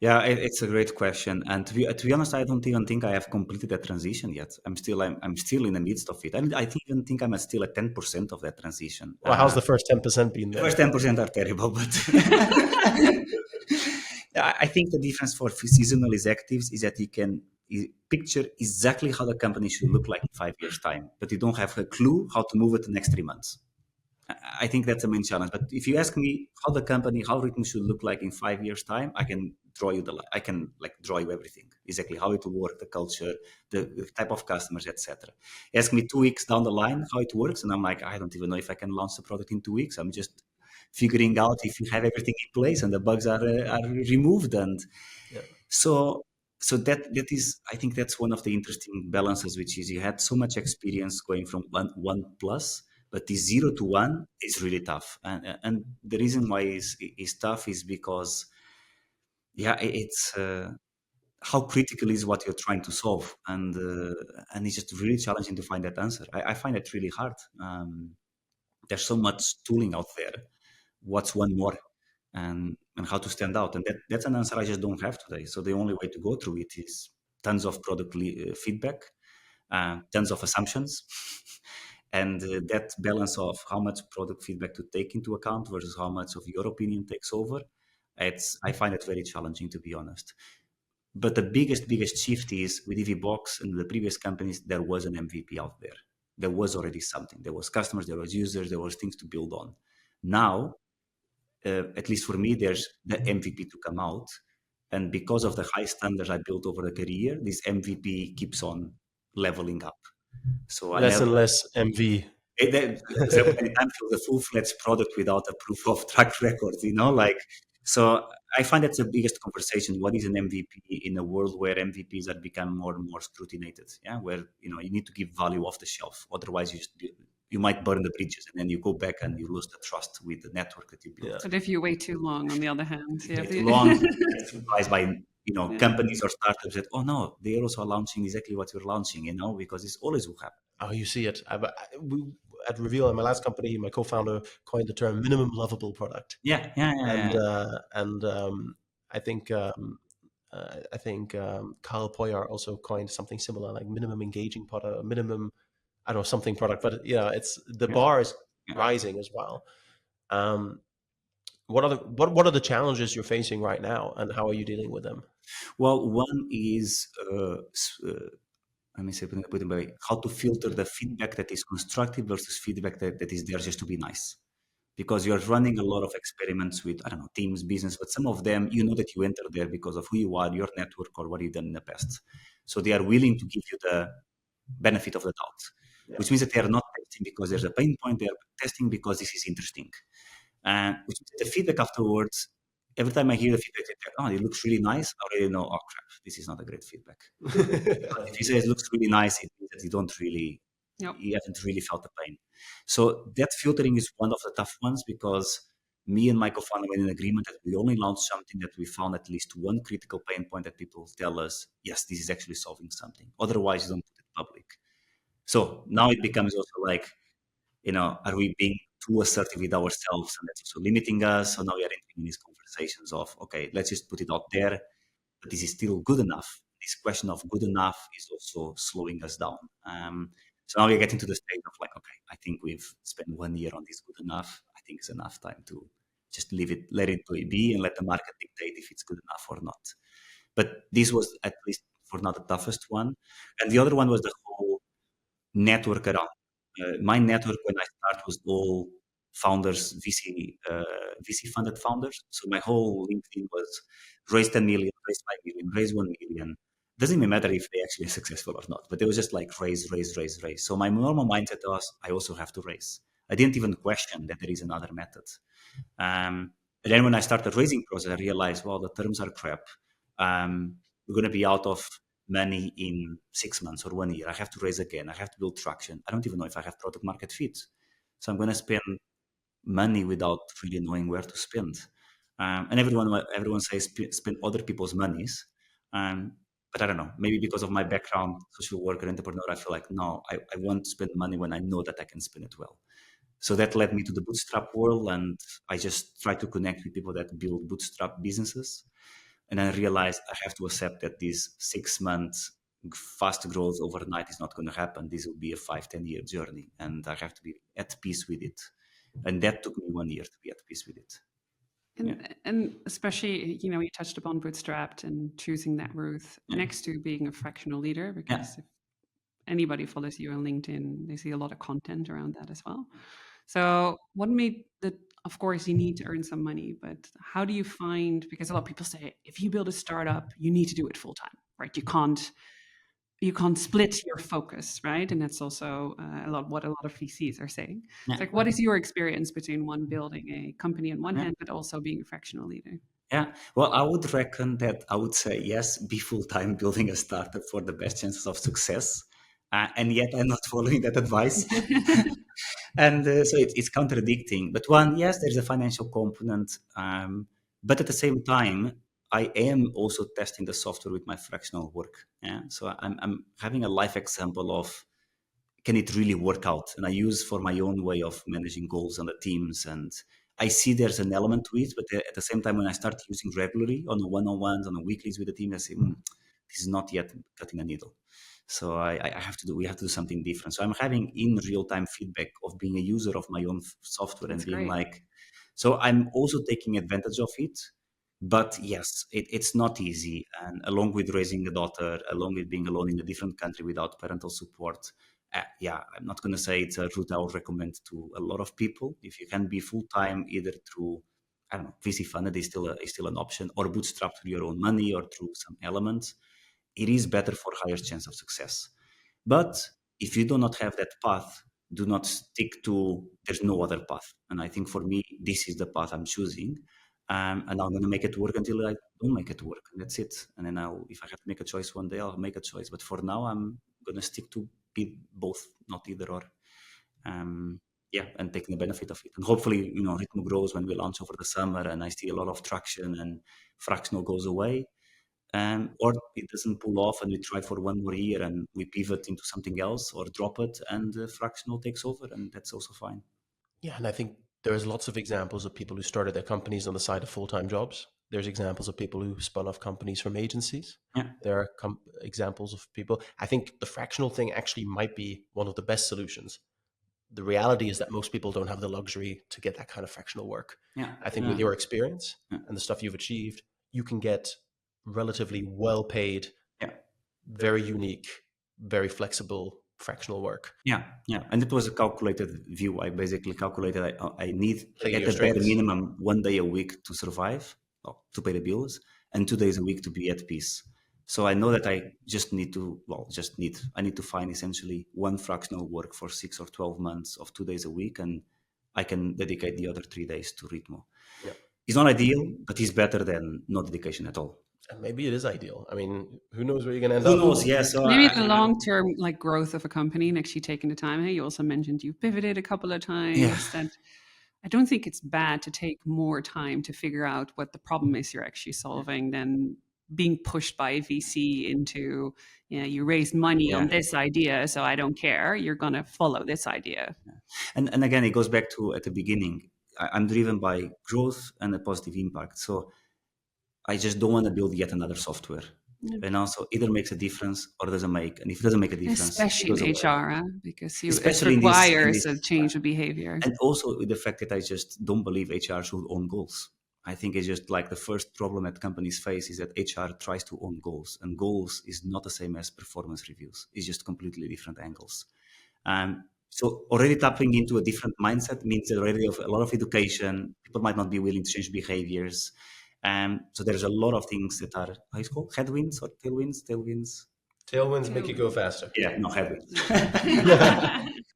Yeah, it's a great question, and to be honest, I don't even think I have completed that transition yet. I'm still in the midst of it. I even think I'm still at 10% of that transition. Well, how's the first 10% been The there? first 10% are terrible, but I think the difference for seasonal executives is that you can picture exactly how the company should look like in 5 years' time, but you don't have a clue how to move it the next 3 months. I think that's the main challenge. But if you ask me how the company, how Ritmoo should look like in 5 years' time, I can draw you draw you everything, exactly how it will work, the culture, the type of customers, etc. Ask me 2 weeks down the line how it works, and I'm like, I don't even know if I can launch the product in 2 weeks. I'm just figuring out if you have everything in place and the bugs are removed, and Yeah. so that is, I think that's one of the interesting balances, which is you had so much experience going from one plus, but the 0 to 1 is really tough, and the reason why is tough is because it's how critical is what you're trying to solve, and it's just really challenging to find that answer. I find it really hard. There's so much tooling out there. What's one more, and how to stand out, and that's an answer I just don't have today. So the only way to go through it is tons of product feedback, tons of assumptions, and that balance of how much product feedback to take into account versus how much of your opinion takes over. I find it very challenging, to be honest. But the biggest shift is with EVBox and the previous companies, there was an MVP out there. There was already something. There was customers, there was users, there was things to build on. Now, at least for me, there's the MVP to come out. And because of the high standards I built over the career, this MVP keeps on leveling up. So I Less never, and less MV. so many times it was a full-fledged product without a proof of track record, So I find that's the biggest conversation. What is an MVP in a world where MVPs are become more and more scrutinized? Yeah, where you need to give value off the shelf. Otherwise, you might burn the bridges, and then you go back and you lose the trust with the network that you built. Yeah. But if you wait too long, on the other hand, Too long, get surprised by companies or startups that, oh no, they're also launching exactly what you're launching, because this always will happen. Oh, you see it. At Reveal, in my last company, my co-founder coined the term minimum lovable product. Yeah. I think Kyle Poyar also coined something similar, like minimum engaging product, minimum, I don't know, something product. But it's the bar is rising as well. What are the challenges you're facing right now, and how are you dealing with them? Well, one is let me say, put it by how to filter the feedback that is constructive versus feedback that is there just to be nice. Because you're running a lot of experiments with, I don't know, teams, business, but some of them, that you enter there because of who you are, your network, or what you've done in the past. So they are willing to give you the benefit of the doubt, which means that they are not testing because there's a pain point. They are testing because this is interesting. Which means the feedback afterwards, every time I hear the feedback, it looks really nice, I already know, oh crap, this is not a great feedback. But if you say it looks really nice, it means that you haven't really felt the pain. So that filtering is one of the tough ones, because me and my co-founder were in agreement that we only launch something that we found at least one critical pain point that people tell us, yes, this is actually solving something. Otherwise, you don't put it public. So now it becomes also like, are we being too assertive with ourselves, and that's also limiting us? So now we are entering these conversations of, okay, let's just put it out there, but this is still good enough. This question of good enough is also slowing us down. So now we're getting to the stage of like, okay, I think we've spent 1 year on this good enough. I think it's enough time to just let it be, and let the market dictate if it's good enough or not. But this was, at least for now, the toughest one. And the other one was the whole network around. My network when I started was all founders, VC funded founders. So my whole LinkedIn was raise 10 million, raise 5 million, raise 1 million. Doesn't even matter if they actually are successful or not, but it was just like raise. So my normal mindset was, I also have to raise. I didn't even question that there is another method. And then when I started raising process, I realized, well, the terms are crap. We're going to be out of money in 6 months or 1 year. I have to raise again. I have to build traction. I don't even know if I have product market fit. So I'm going to spend money without really knowing where to spend. And everyone says spend other people's monies. But I don't know, maybe because of my background, social worker, entrepreneur, I feel like, no, I want to spend money when I know that I can spend it well. So that led me to the bootstrap world, and I just try to connect with people that build bootstrap businesses. And I realized I have to accept that this 6 months fast growth overnight is not going to happen. This will be a 5-10 year journey, and I have to be at peace with it. And that took me 1 year to be at peace with it. And especially, you touched upon bootstrapped and choosing that route next to being a fractional leader, because if anybody follows you on LinkedIn, they see a lot of content around that as well. So what made that? Of course, you need to earn some money, but how do you find? Because a lot of people say, if you build a startup, you need to do it full time, right? You can't split your focus, right? And that's also what a lot of VCs are saying. It's like, what is your experience between one building a company on one hand, but also being a fractional leader? Yeah, well, I would reckon that I would say yes, be full-time building a startup for the best chances of success. And yet I'm not following that advice. And so it's contradicting. But one, yes, there's a financial component. But at the same time, I am also testing the software with my fractional work. Yeah? So I'm having a life example of, can it really work out? And I use for my own way of managing goals on the teams. And I see there's an element to it, but at the same time, when I start using regularly on the one-on-ones, on the weeklies with the team, I say, this is not yet cutting a needle. So we have to do something different. So I'm having in real-time feedback of being a user of my own software. That's and being great. So I'm also taking advantage of it. But yes, it's not easy. And along with raising a daughter, along with being alone in a different country without parental support, I'm not going to say it's a route I would recommend to a lot of people. If you can be full-time, either through, I don't know, VC funded is still an option, or bootstrap through your own money or through some elements, it is better for higher chance of success. But if you do not have that path, do not stick to, there's no other path. And I think for me, this is the path I'm choosing. And I'm going to make it work until I don't make it work. And that's it. And then if I have to make a choice one day, I'll make a choice. But for now, I'm going to stick to be both, not either or. And taking the benefit of it. And hopefully, Ritmoo grows when we launch over the summer and I see a lot of traction and fractional goes away. Or it doesn't pull off and we try for 1 more year and we pivot into something else or drop it and fractional takes over, and that's also fine. Yeah, and I think there's lots of examples of people who started their companies on the side of full-time jobs. There's examples of people who spun off companies from agencies. Yeah. There are examples of people. I think the fractional thing actually might be one of the best solutions. The reality is that most people don't have the luxury to get that kind of fractional work. Yeah. I think with your experience and the stuff you've achieved, you can get relatively well-paid, very unique, very flexible fractional work. Yeah. And it was a calculated view. I basically calculated I need at the bare minimum 1 day a week to survive, to pay the bills, and 2 days a week to be at peace. So I know that I need to find essentially one fractional work for 6 or 12 months of 2 days a week, and I can dedicate the other 3 days to Ritmoo. Yeah. It's not ideal, but it's better than no dedication at all. And maybe it is ideal. I mean, who knows where you're going to end up? Who knows? Yeah. So maybe the long-term growth of a company and actually taking the time. Hey, you also mentioned you've pivoted a couple of times. Yeah. That I don't think it's bad to take more time to figure out what the problem is you're actually solving than being pushed by a VC into, you raised money on this idea, so I don't care. You're going to follow this idea. And again, it goes back to at the beginning. I'm driven by growth and a positive impact. So I just don't want to build yet another software. And also either makes a difference or doesn't make. And if it doesn't make a difference, especially in HR, because it requires a change of behavior. And also with the fact that I just don't believe HR should own goals. I think it's just like the first problem that companies face is that HR tries to own goals, and goals is not the same as performance reviews. It's just completely different angles. So already tapping into a different mindset means already of a lot of education. People might not be willing to change behaviors. So there's a lot of things that are, how is it called? Headwinds or tailwinds? Tailwinds make you go faster. Yeah, no, headwinds.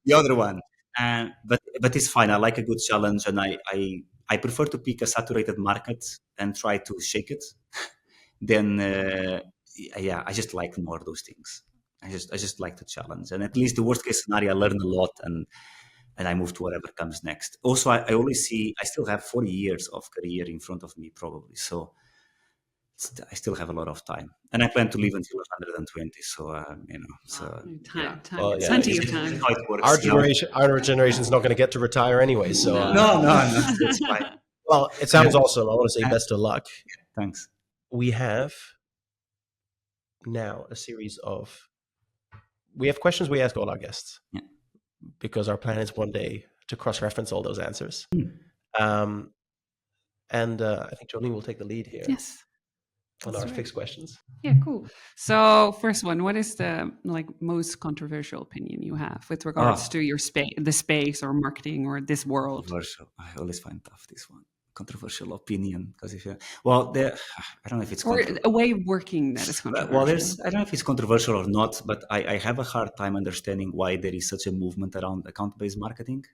The other one. But it's fine. I like a good challenge, and I prefer to pick a saturated market and try to shake it. Then, I just like more of those things. I just like the challenge, and at least the worst case scenario, I learn a lot, and I move to whatever comes next. Also, I always see I still have 40 years of career in front of me, probably. So I still have a lot of time, and I plan to live until 120. So so Time, Well, yeah, plenty of it's time. how it works. our generation is not going to get to retire anyway. So, No, that's fine. well, it sounds awesome. I want to say best of luck. Thanks. We have now a series of questions we ask all our guests, because our plan is one day to cross-reference all those answers. And I think Jolene will take the lead here. Yes. On our fixed questions. Yeah, cool. So first one, what is the most controversial opinion you have with regards to your the space or marketing or this world? Controversial. I always find tough this one. Controversial opinion, because I don't know if it's or a way of working that is controversial. Well, I don't know if it's controversial or not, but I have a hard time understanding why there is such a movement around account-based marketing.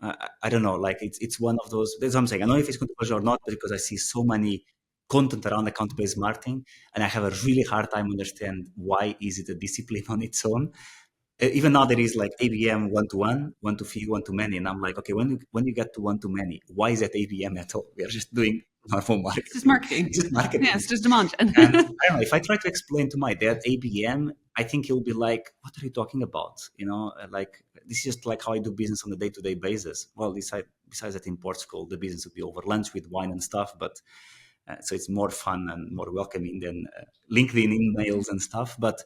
I don't know, like it's one of those. That's what I'm saying. I don't know if it's controversial or not, because I see so many content around account-based marketing, and I have a really hard time understand why is it a discipline on its own. Even now there is like ABM one-to-one, one-to-few, one-to-many, and I'm like, okay, when you get to one-to-many, why is that ABM at all? We are just doing normal marketing. It's just marketing. It's just marketing. Yeah, it's just demand. And I don't know, if I try to explain to my dad ABM, I think he'll be like, what are you talking about? Like, this is just like how I do business on a day-to-day basis. Well, besides that, in Portugal, the business would be over lunch with wine and stuff, but so it's more fun and more welcoming than LinkedIn emails and stuff. But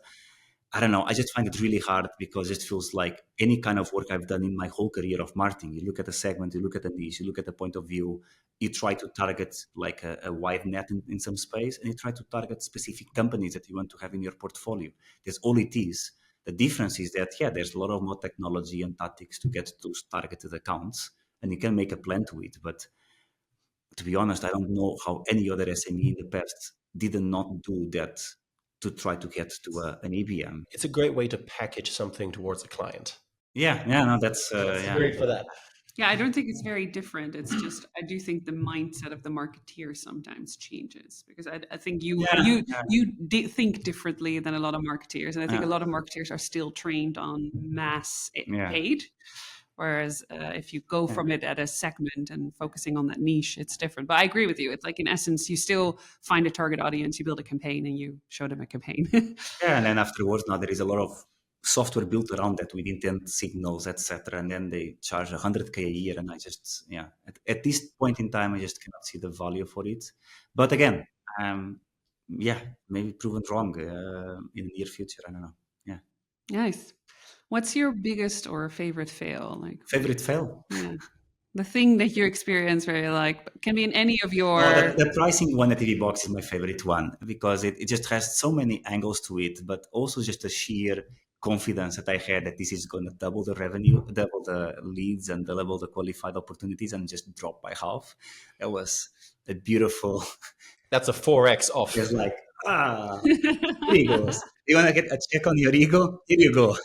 I don't know. I just find it really hard, because it feels like any kind of work I've done in my whole career of marketing. You look at a segment, you look at a niche, you look at a point of view, you try to target like a wide net in some space, and you try to target specific companies that you want to have in your portfolio. That's all it is. The difference is that, there's a lot of more technology and tactics to get those targeted accounts, and you can make a plan to it. But to be honest, I don't know how any other SME in the past did not do that to try to get to an ABM. It's a great way to package something towards a client. That's great for that. Yeah, I don't think it's very different. It's just, I do think the mindset of the marketeer sometimes changes, because I think you think differently than a lot of marketeers, and I think a lot of marketeers are still trained on mass paid. Whereas if you go from it at a segment and focusing on that niche, it's different. But I agree with you. It's like, in essence, you still find a target audience, you build a campaign, and you show them a campaign. And then afterwards, now there is a lot of software built around that with intent signals, etc. And then they charge $100K a year. And I just, at this point in time, I just cannot see the value for it. But again, maybe proven wrong in the near future. I don't know. Yeah. Nice. What's your biggest or favorite fail? Favorite fail? Yeah. The thing that you experience where you're like, can be in any of your... the pricing one at EVBox is my favorite one, because it just has so many angles to it, but also just the sheer confidence that I had that this is going to double the revenue, double the leads, and double the qualified opportunities, and just drop by half. That was a beautiful... That's a 4x off. It's like, egos. You want to get a check on your ego? Here you go.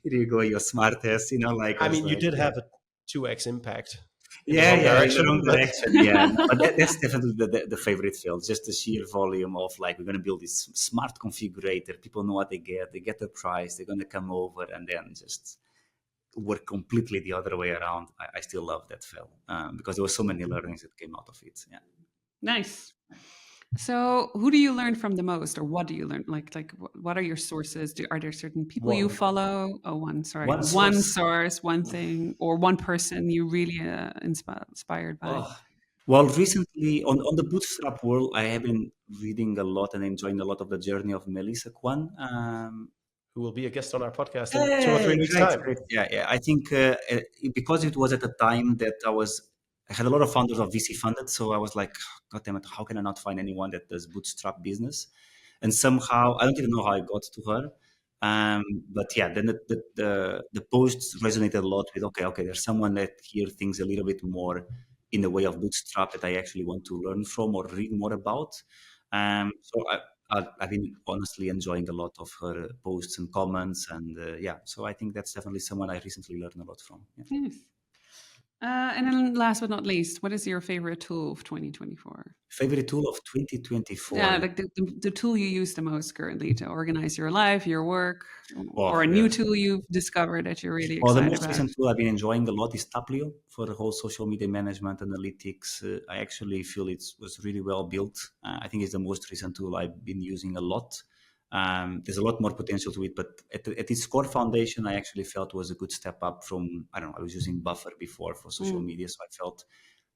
Here you go, you smart ass. I mean, you did have a 2x impact. Wrong direction. But that's definitely the favorite field. Just the sheer volume of like, we're going to build this smart configurator. People know what they get the price, they're going to come over, and then just work completely the other way around. I still love that fail because there were so many learnings that came out of it. Yeah. Nice. So who do you learn from the most, or what do you learn? Like what are your sources? Are there certain people you follow? One source, one thing, or one person you really inspired by? Well, recently on the bootstrap world, I have been reading a lot and enjoying a lot of the journey of Melissa Kwan, who will be a guest on our podcast in 2 or 3 weeks' time. Yeah. I think because it was at a time that I had a lot of founders of VC funded, so I was like, God damn it, how can I not find anyone that does bootstrap business? And somehow, I don't even know how I got to her. But then the posts resonated a lot with, okay, there's someone that here thinks a little bit more in the way of bootstrap that I actually want to learn from or read more about. So I've been honestly enjoying a lot of her posts and comments. And so I think that's definitely someone I recently learned a lot from. Yeah. Yes. And then last but not least, what is your favorite tool of 2024? Favorite tool of 2024? Yeah, like the tool you use the most currently to organize your life, your work, Oh, or a new yes. tool you've discovered that you're really Well, the excited most about. recent tool I've been enjoying a lot is Taplio for the whole social media management analytics. I actually feel it was really well built. I think it's the most recent tool I've been using a lot. There's a lot more potential to it, but at its core foundation, I actually felt was a good step up from, I don't know, I was using Buffer before for social media. So I felt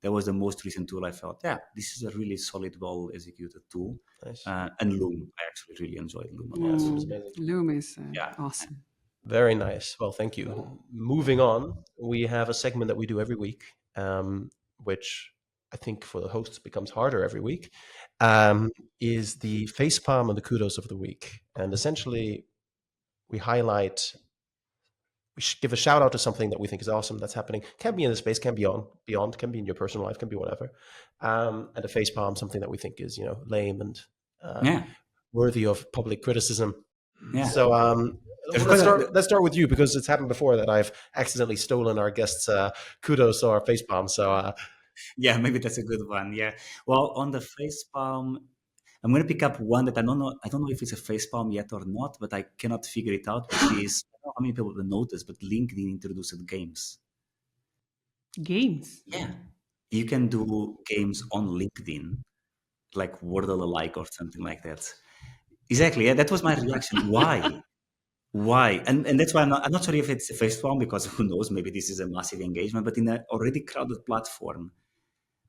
that was the most recent tool I felt, yeah, this is a really solid, well executed tool. Nice. And Loom, I actually really enjoyed Loom a Yeah, lot. Loom is amazing. Loom is Yeah. awesome. Very nice. Well, thank you. Moving on, we have a segment that we do every week, which I think for the hosts becomes harder every week, is the facepalm and the kudos of the week. And essentially, we highlight, we should give a shout out to something that we think is awesome that's happening. Can be in the space, can be beyond, can be in your personal life, can be whatever. And a facepalm, something that we think is, lame and Yeah. worthy of public criticism. Yeah. So There's let's quite a- let's start with you, because it's happened before that I've accidentally stolen our guests' kudos or facepalm. So Yeah, maybe that's a good one. Yeah. Well, on the facepalm, I'm going to pick up one that I don't know. I don't know if it's a facepalm yet or not, but I cannot figure it out. Which is, I don't know how many people will notice, but LinkedIn introduced games. Games. Yeah, you can do games on LinkedIn, like Wordle alike or something like that. Exactly. Yeah, that was my reaction. Why? Why? And that's why I'm not sure if it's a facepalm, because who knows? Maybe this is a massive engagement, but in an already crowded platform,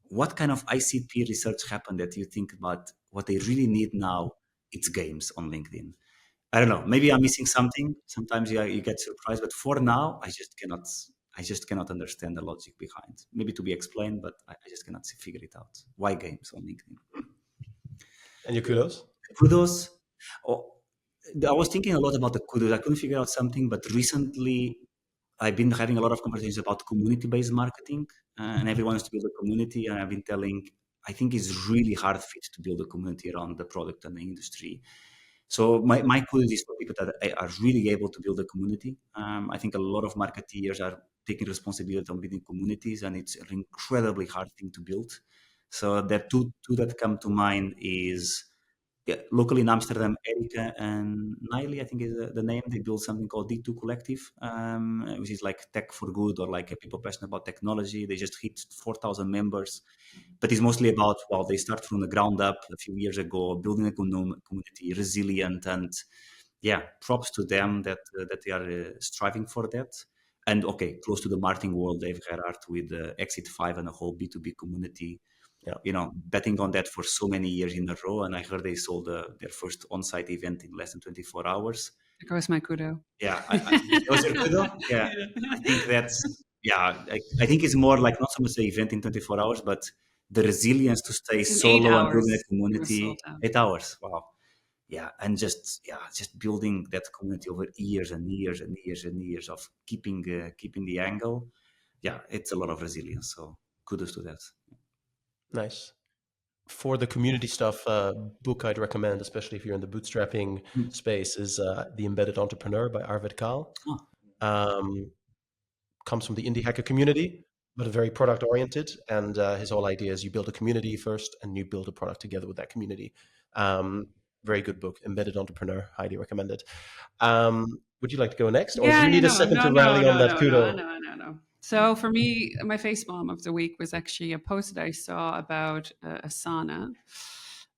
what kind of ICP research happened that you think about what they really need now? It's games on LinkedIn. I don't know. Maybe I'm missing something. Sometimes you get surprised, but for now, I just cannot understand the logic behind. Maybe to be explained, but I just cannot figure it out. Why games on LinkedIn? and your kudos. Kudos. Oh, I was thinking a lot about the kudos. I couldn't figure out something, but recently I've been having a lot of conversations about community-based marketing, and everyone wants to build a community. And I've been telling, I think it's really hard fit to build a community around the product and the industry. So my kudos is for people that are really able to build a community. I think a lot of marketeers are taking responsibility on building communities, and it's an incredibly hard thing to build. So the two that come to mind is, yeah, locally in Amsterdam, Erika and Niley, I think is the name. They built something called D2 Collective, which is like tech for good, or like people passionate about technology. They just hit 4,000 members, but it's mostly about, well, they start from the ground up a few years ago, building a community, resilient, and yeah, props to them that they are striving for that. And okay, close to the marketing world, Dave Gerhardt with Exit 5 and a whole B2B community, Yeah. betting on that for so many years in a row. And I heard they sold their first on-site event in less than 24 hours. There goes my kudo. Yeah, that was your kudo. Yeah, I think that's, yeah, I think it's more like not so much the event in 24 hours, but the resilience to stay In solo and building a it was sold community. out. 8 hours. Wow. Yeah, and just building that community over years and years and years and years of keeping the angle. Yeah, it's a lot of resilience. So kudos to that. Nice. For the community stuff, book I'd recommend, especially if you're in the bootstrapping space, is The Embedded Entrepreneur by Arvid Kahl. Comes from the indie hacker community, but very product oriented. And his whole idea is you build a community first and you build a product together with that community. Very good book, Embedded Entrepreneur, highly recommended. Would you like to go next? Or do you need a second to rally on that kudo? No. So for me, my facepalm of the week was actually a post that I saw about Asana.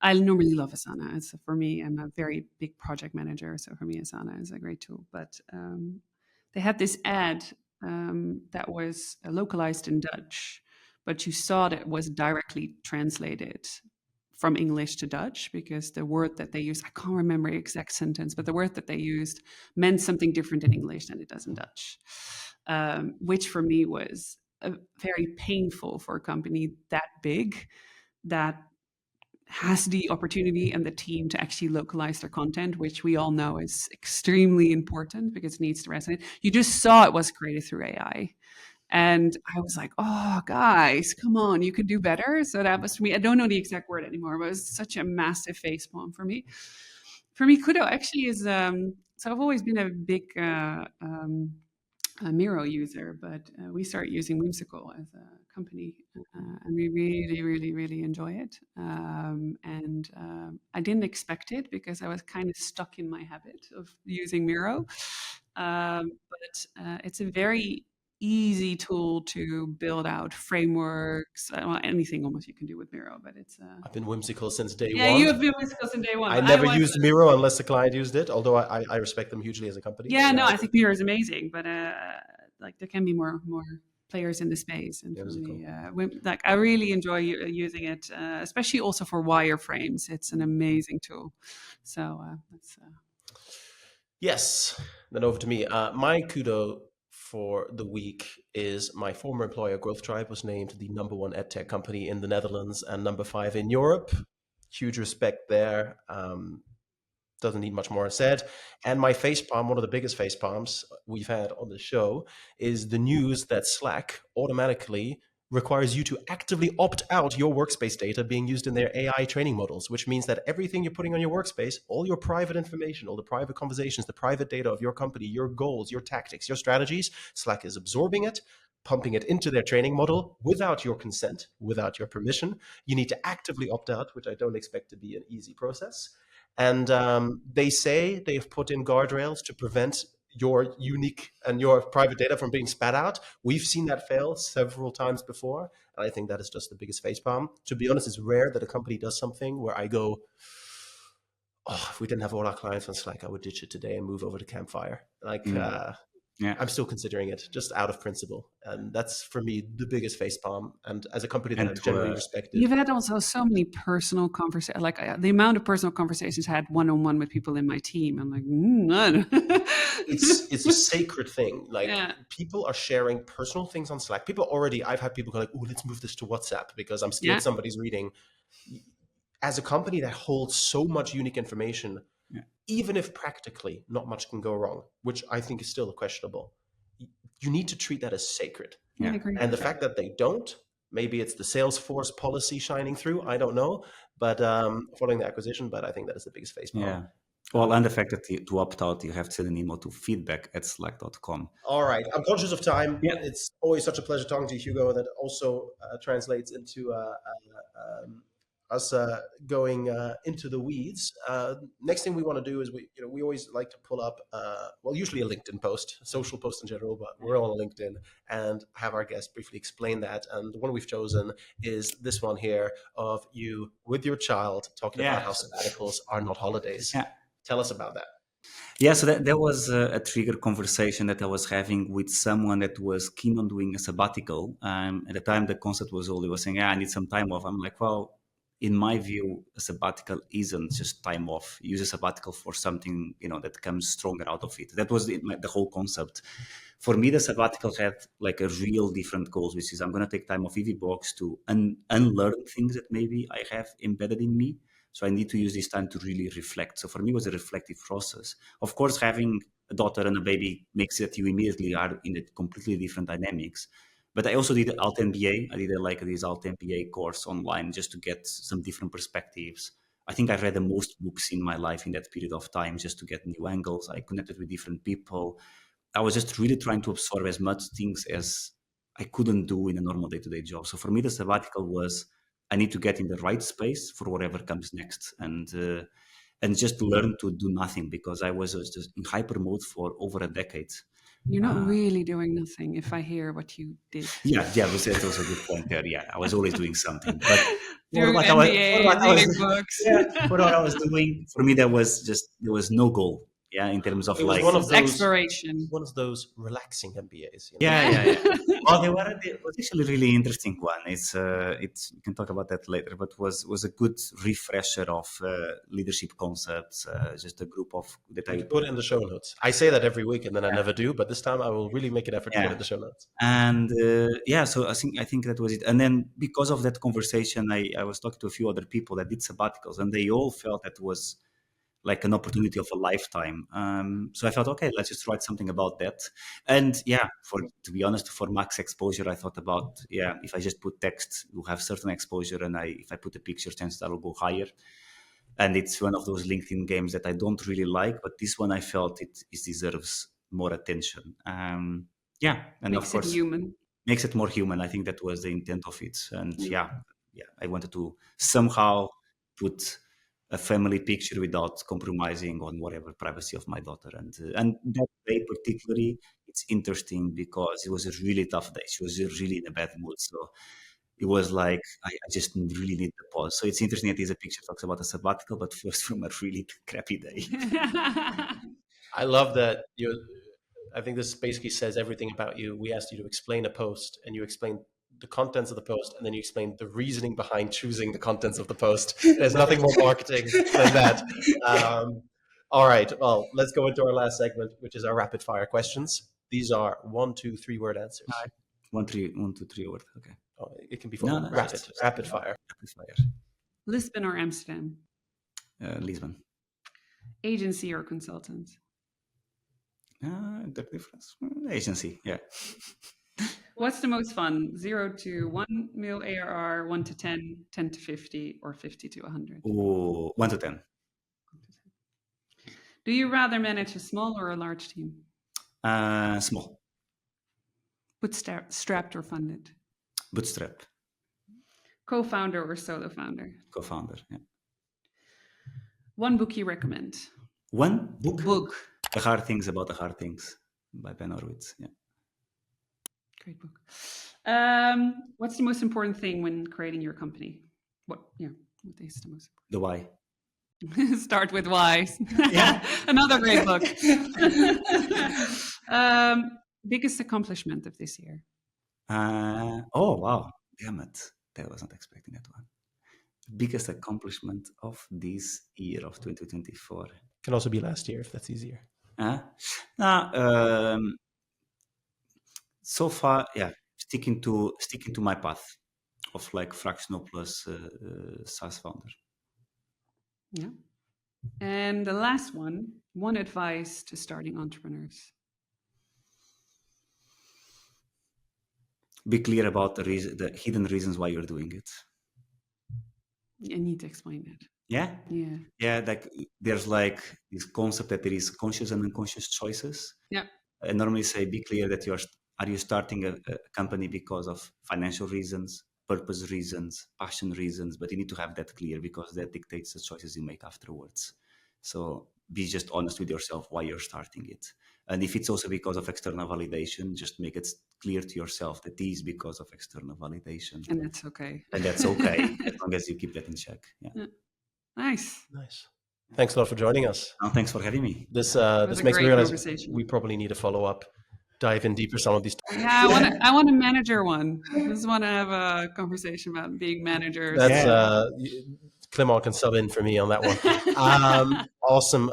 I normally love Asana. It's, for me, I'm a very big project manager, so for me, Asana is a great tool. But they had this ad that was localized in Dutch, but you saw that it was directly translated from English to Dutch, because the word that they used, I can't remember the exact sentence, but the word that they used meant something different in English than it does in Dutch, which for me was very painful for a company that big that has the opportunity and the team to actually localize their content, which we all know is extremely important because it needs to resonate. You just saw it was created through AI. And I was like, oh, guys, come on, you could do better. So that was for me. I don't know the exact word anymore, but it was such a massive facepalm for me. For me, kudo actually is, so I've always been a big a Miro user, but we started using Whimsical as a company, and we really, really, really enjoy it. I didn't expect it because I was kind of stuck in my habit of using Miro. But it's a very easy tool to build out frameworks. Well, anything almost you can do with Miro, but it's I've been whimsical since day yeah. one. You have been Whimsical since day one. I But never was used Miro unless the client used it, although I respect them hugely as a company. yeah. No, Yeah, I think Miro is amazing, but like there can be more players in the space, and for Whimsical. me, like I really enjoy using it, especially also for wireframes. It's an amazing tool. So that's. Yes. Then over to me. My kudo for the week is my former employer, Growth Tribe, was named the #1 edtech company in the Netherlands and #5 in Europe. Huge respect there. Doesn't need much more said. And my facepalm, one of the biggest facepalms we've had on the show, is the news that Slack automatically requires you to actively opt out your workspace data being used in their AI training models, which means that everything you're putting on your workspace, all your private information, all the private conversations, the private data of your company, your goals, your tactics, your strategies, Slack is absorbing it, pumping it into their training model without your consent, without your permission. You need to actively opt out, which I don't expect to be an easy process. And they say they've put in guardrails to prevent your unique and your private data from being spat out. We've seen that fail several times before. And I think that is just the biggest facepalm. To be honest, it's rare that a company does something where I go, oh, if we didn't have all our clients on Slack, I would ditch it today and move over to Campfire. Yeah. I'm still considering it just out of principle. And that's for me the biggest facepalm. And as a company that And I've to, generally respected. You've had also so many personal conversations, like the amount of personal conversations I had one-on-one with people in my team. I'm like, It's a sacred thing. Like Yeah. people are sharing personal things on Slack. I've had people go like, oh, let's move this to WhatsApp because I'm scared Yeah. somebody's reading. As a company that holds so much unique information, Yeah. even if practically not much can go wrong, which I think is still questionable, you need to treat that as sacred. I agree. And the fact that they don't, maybe it's the Salesforce policy shining through, I don't know, but following the acquisition, but I think that is the biggest facepalm. Yeah. Well, and the fact that to opt out, you have to send an email to feedback@slack.com. All right. I'm conscious of time. Yeah. It's always such a pleasure talking to you, Hugo. That also translates into us going into the weeds. Next thing we want to do is we always like to pull up, usually a LinkedIn post, social post in general, but we're all on LinkedIn, and have our guests briefly explain that. And the one we've chosen is this one here of you with your child talking about how sabbaticals are not holidays. Yeah. Tell us about that. Yeah, so that was a trigger conversation that I was having with someone that was keen on doing a sabbatical. At the time, the concept was all, he was saying, yeah, I need some time off. I'm like, well, in my view, a sabbatical isn't just time off. Use a sabbatical for something, that comes stronger out of it. That was the whole concept. For me, the sabbatical had like a real different goals, which is I'm going to take time off EVBox to unlearn things that maybe I have embedded in me. So I need to use this time to really reflect. So for me, it was a reflective process. Of course, having a daughter and a baby makes it you immediately are in a completely different dynamics. But I also did Alt MBA. I did this Alt MBA course online just to get some different perspectives. I think I read the most books in my life in that period of time just to get new angles. I connected with different people. I was just really trying to absorb as much things as I couldn't do in a normal day-to-day job. So for me, the sabbatical was I need to get in the right space for whatever comes next, and just learn to do nothing, because I was just in hyper mode for over a decade. You're not really doing nothing if I hear what you did. Yeah, that's also a good point there. Yeah, I was always doing something. But Doing for what I was doing, for me, there was no goal. Yeah, in terms of It was like one of those exploration. One of those relaxing MBAs. Yeah. Well, it was actually a really interesting one. It's you can talk about that later, but was a good refresher of leadership concepts. Just a group of that I put it in the show notes. I say that every week, and then I never do. But this time, I will really make an effort to put it in the show notes. And so I think that was it. And then because of that conversation, I was talking to a few other people that did sabbaticals, and they all felt that was like an opportunity of a lifetime. So I felt, okay, let's just write something about that. And to be honest, for max exposure, I thought about, if I just put text, we'll have certain exposure. And if I put a picture, chances that will go higher. And it's one of those LinkedIn games that I don't really like, but this one I felt it deserves more attention. Yeah, and Makes of course, it human. makes it more human. I think that was the intent of it. And yeah, I wanted to somehow put a family picture without compromising on whatever privacy of my daughter. And that day particularly, it's interesting because it was a really tough day. She was really in a bad mood. So it was like I just really need the pause. So it's interesting that this picture talks about a sabbatical, but first from a really crappy day. I love that I think this basically says everything about you. We asked you to explain a post, and you explained the contents of the post, and then you explained the reasoning behind choosing the contents of the post. There's nothing more marketing than that. All right, well, let's go into our last segment, which is our rapid fire questions. These are 1, 2, 3 word answers. 1, 2, 3 word. Okay. Oh, it can be No, rapid fire. Rapid fire. Lisbon or Amsterdam? Lisbon. Agency or consultant? The difference. Agency. Yeah. What's the most fun? 0 to 1 mil ARR, 1 to 10, 10 to 50, or 50 to 100? Ooh, 1 to 10. Do you rather manage a small or a large team? Small. Bootstrapped or funded? Bootstrap. Co-founder or solo founder? Co-founder. Yeah. One book you recommend? One book? Book. The Hard Things About the Hard Things by Ben Horowitz. Yeah. Great book. What's the most important thing when creating your company? What is the most important? The why. Start with why. Yeah. Another great book. Biggest accomplishment of this year? Oh, wow. Damn it. I was not expecting that one. Biggest accomplishment of this year of 2024. Can also be last year if that's easier. So far, yeah, sticking to my path of like fractional plus SaaS founder. Yeah. And the last one advice to starting entrepreneurs. Be clear about the hidden reasons why you're doing it. I need to explain that. Yeah? Yeah. Like there's like this concept that there is conscious and unconscious choices. Yeah. I normally say be clear that are you starting a company because of financial reasons, purpose reasons, passion reasons, but you need to have that clear because that dictates the choices you make afterwards. So be just honest with yourself why you're starting it. And if it's also because of external validation, just make it clear to yourself that this is because of external validation. And that's okay. And that's okay, as long as you keep that in check. Yeah. Nice. Thanks a lot for joining us. Thanks for having me. This makes me realize we probably need a follow-up, dive in deeper some of these topics. Yeah, I want a manager one. I just want to have a conversation about being managers. That's Clement can sub in for me on that one. Awesome.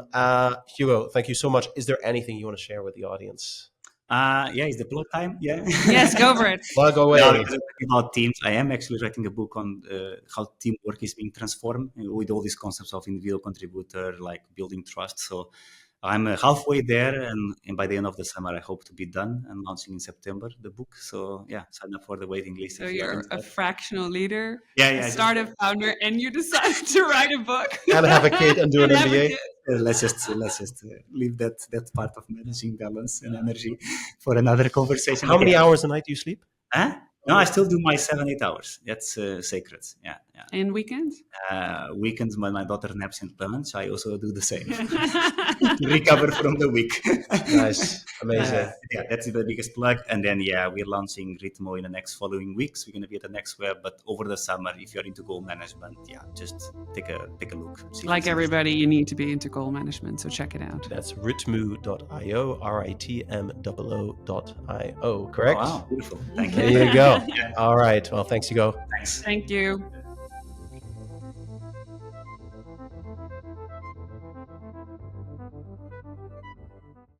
Hugo, thank you so much. Is there anything you want to share with the audience? Is the plug time? Yeah. Yes, go for it. Plug away. About teams, I am actually writing a book on how teamwork is being transformed with all these concepts of individual contributor, like building trust. So I'm halfway there, and by the end of the summer, I hope to be done and launching in September the book. So yeah, sign up for the waiting list. So you're a fractional leader, a startup founder, and you decided to write a book and have a kid and do an MBA. Let's just leave that part of managing balance and energy for another conversation. How many hours a night do you sleep? No, I still do my 7-8 hours. That's sacred. Yeah. And weekends? Weekends, when my daughter naps in lunch, I also do the same to recover from the week. Nice, amazing. That's the biggest plug. And then we're launching Ritmoo in the next following weeks. We're going to be at the next web, but over the summer, if you're into goal management, just take a look. Like everybody, you need to be into goal management, so check it out. That's ritmoo.io, ritmoo.io, correct? Oh, wow, beautiful. Thank you. There you go. All right. Well, thanks, Hugo. Thanks. Thank you.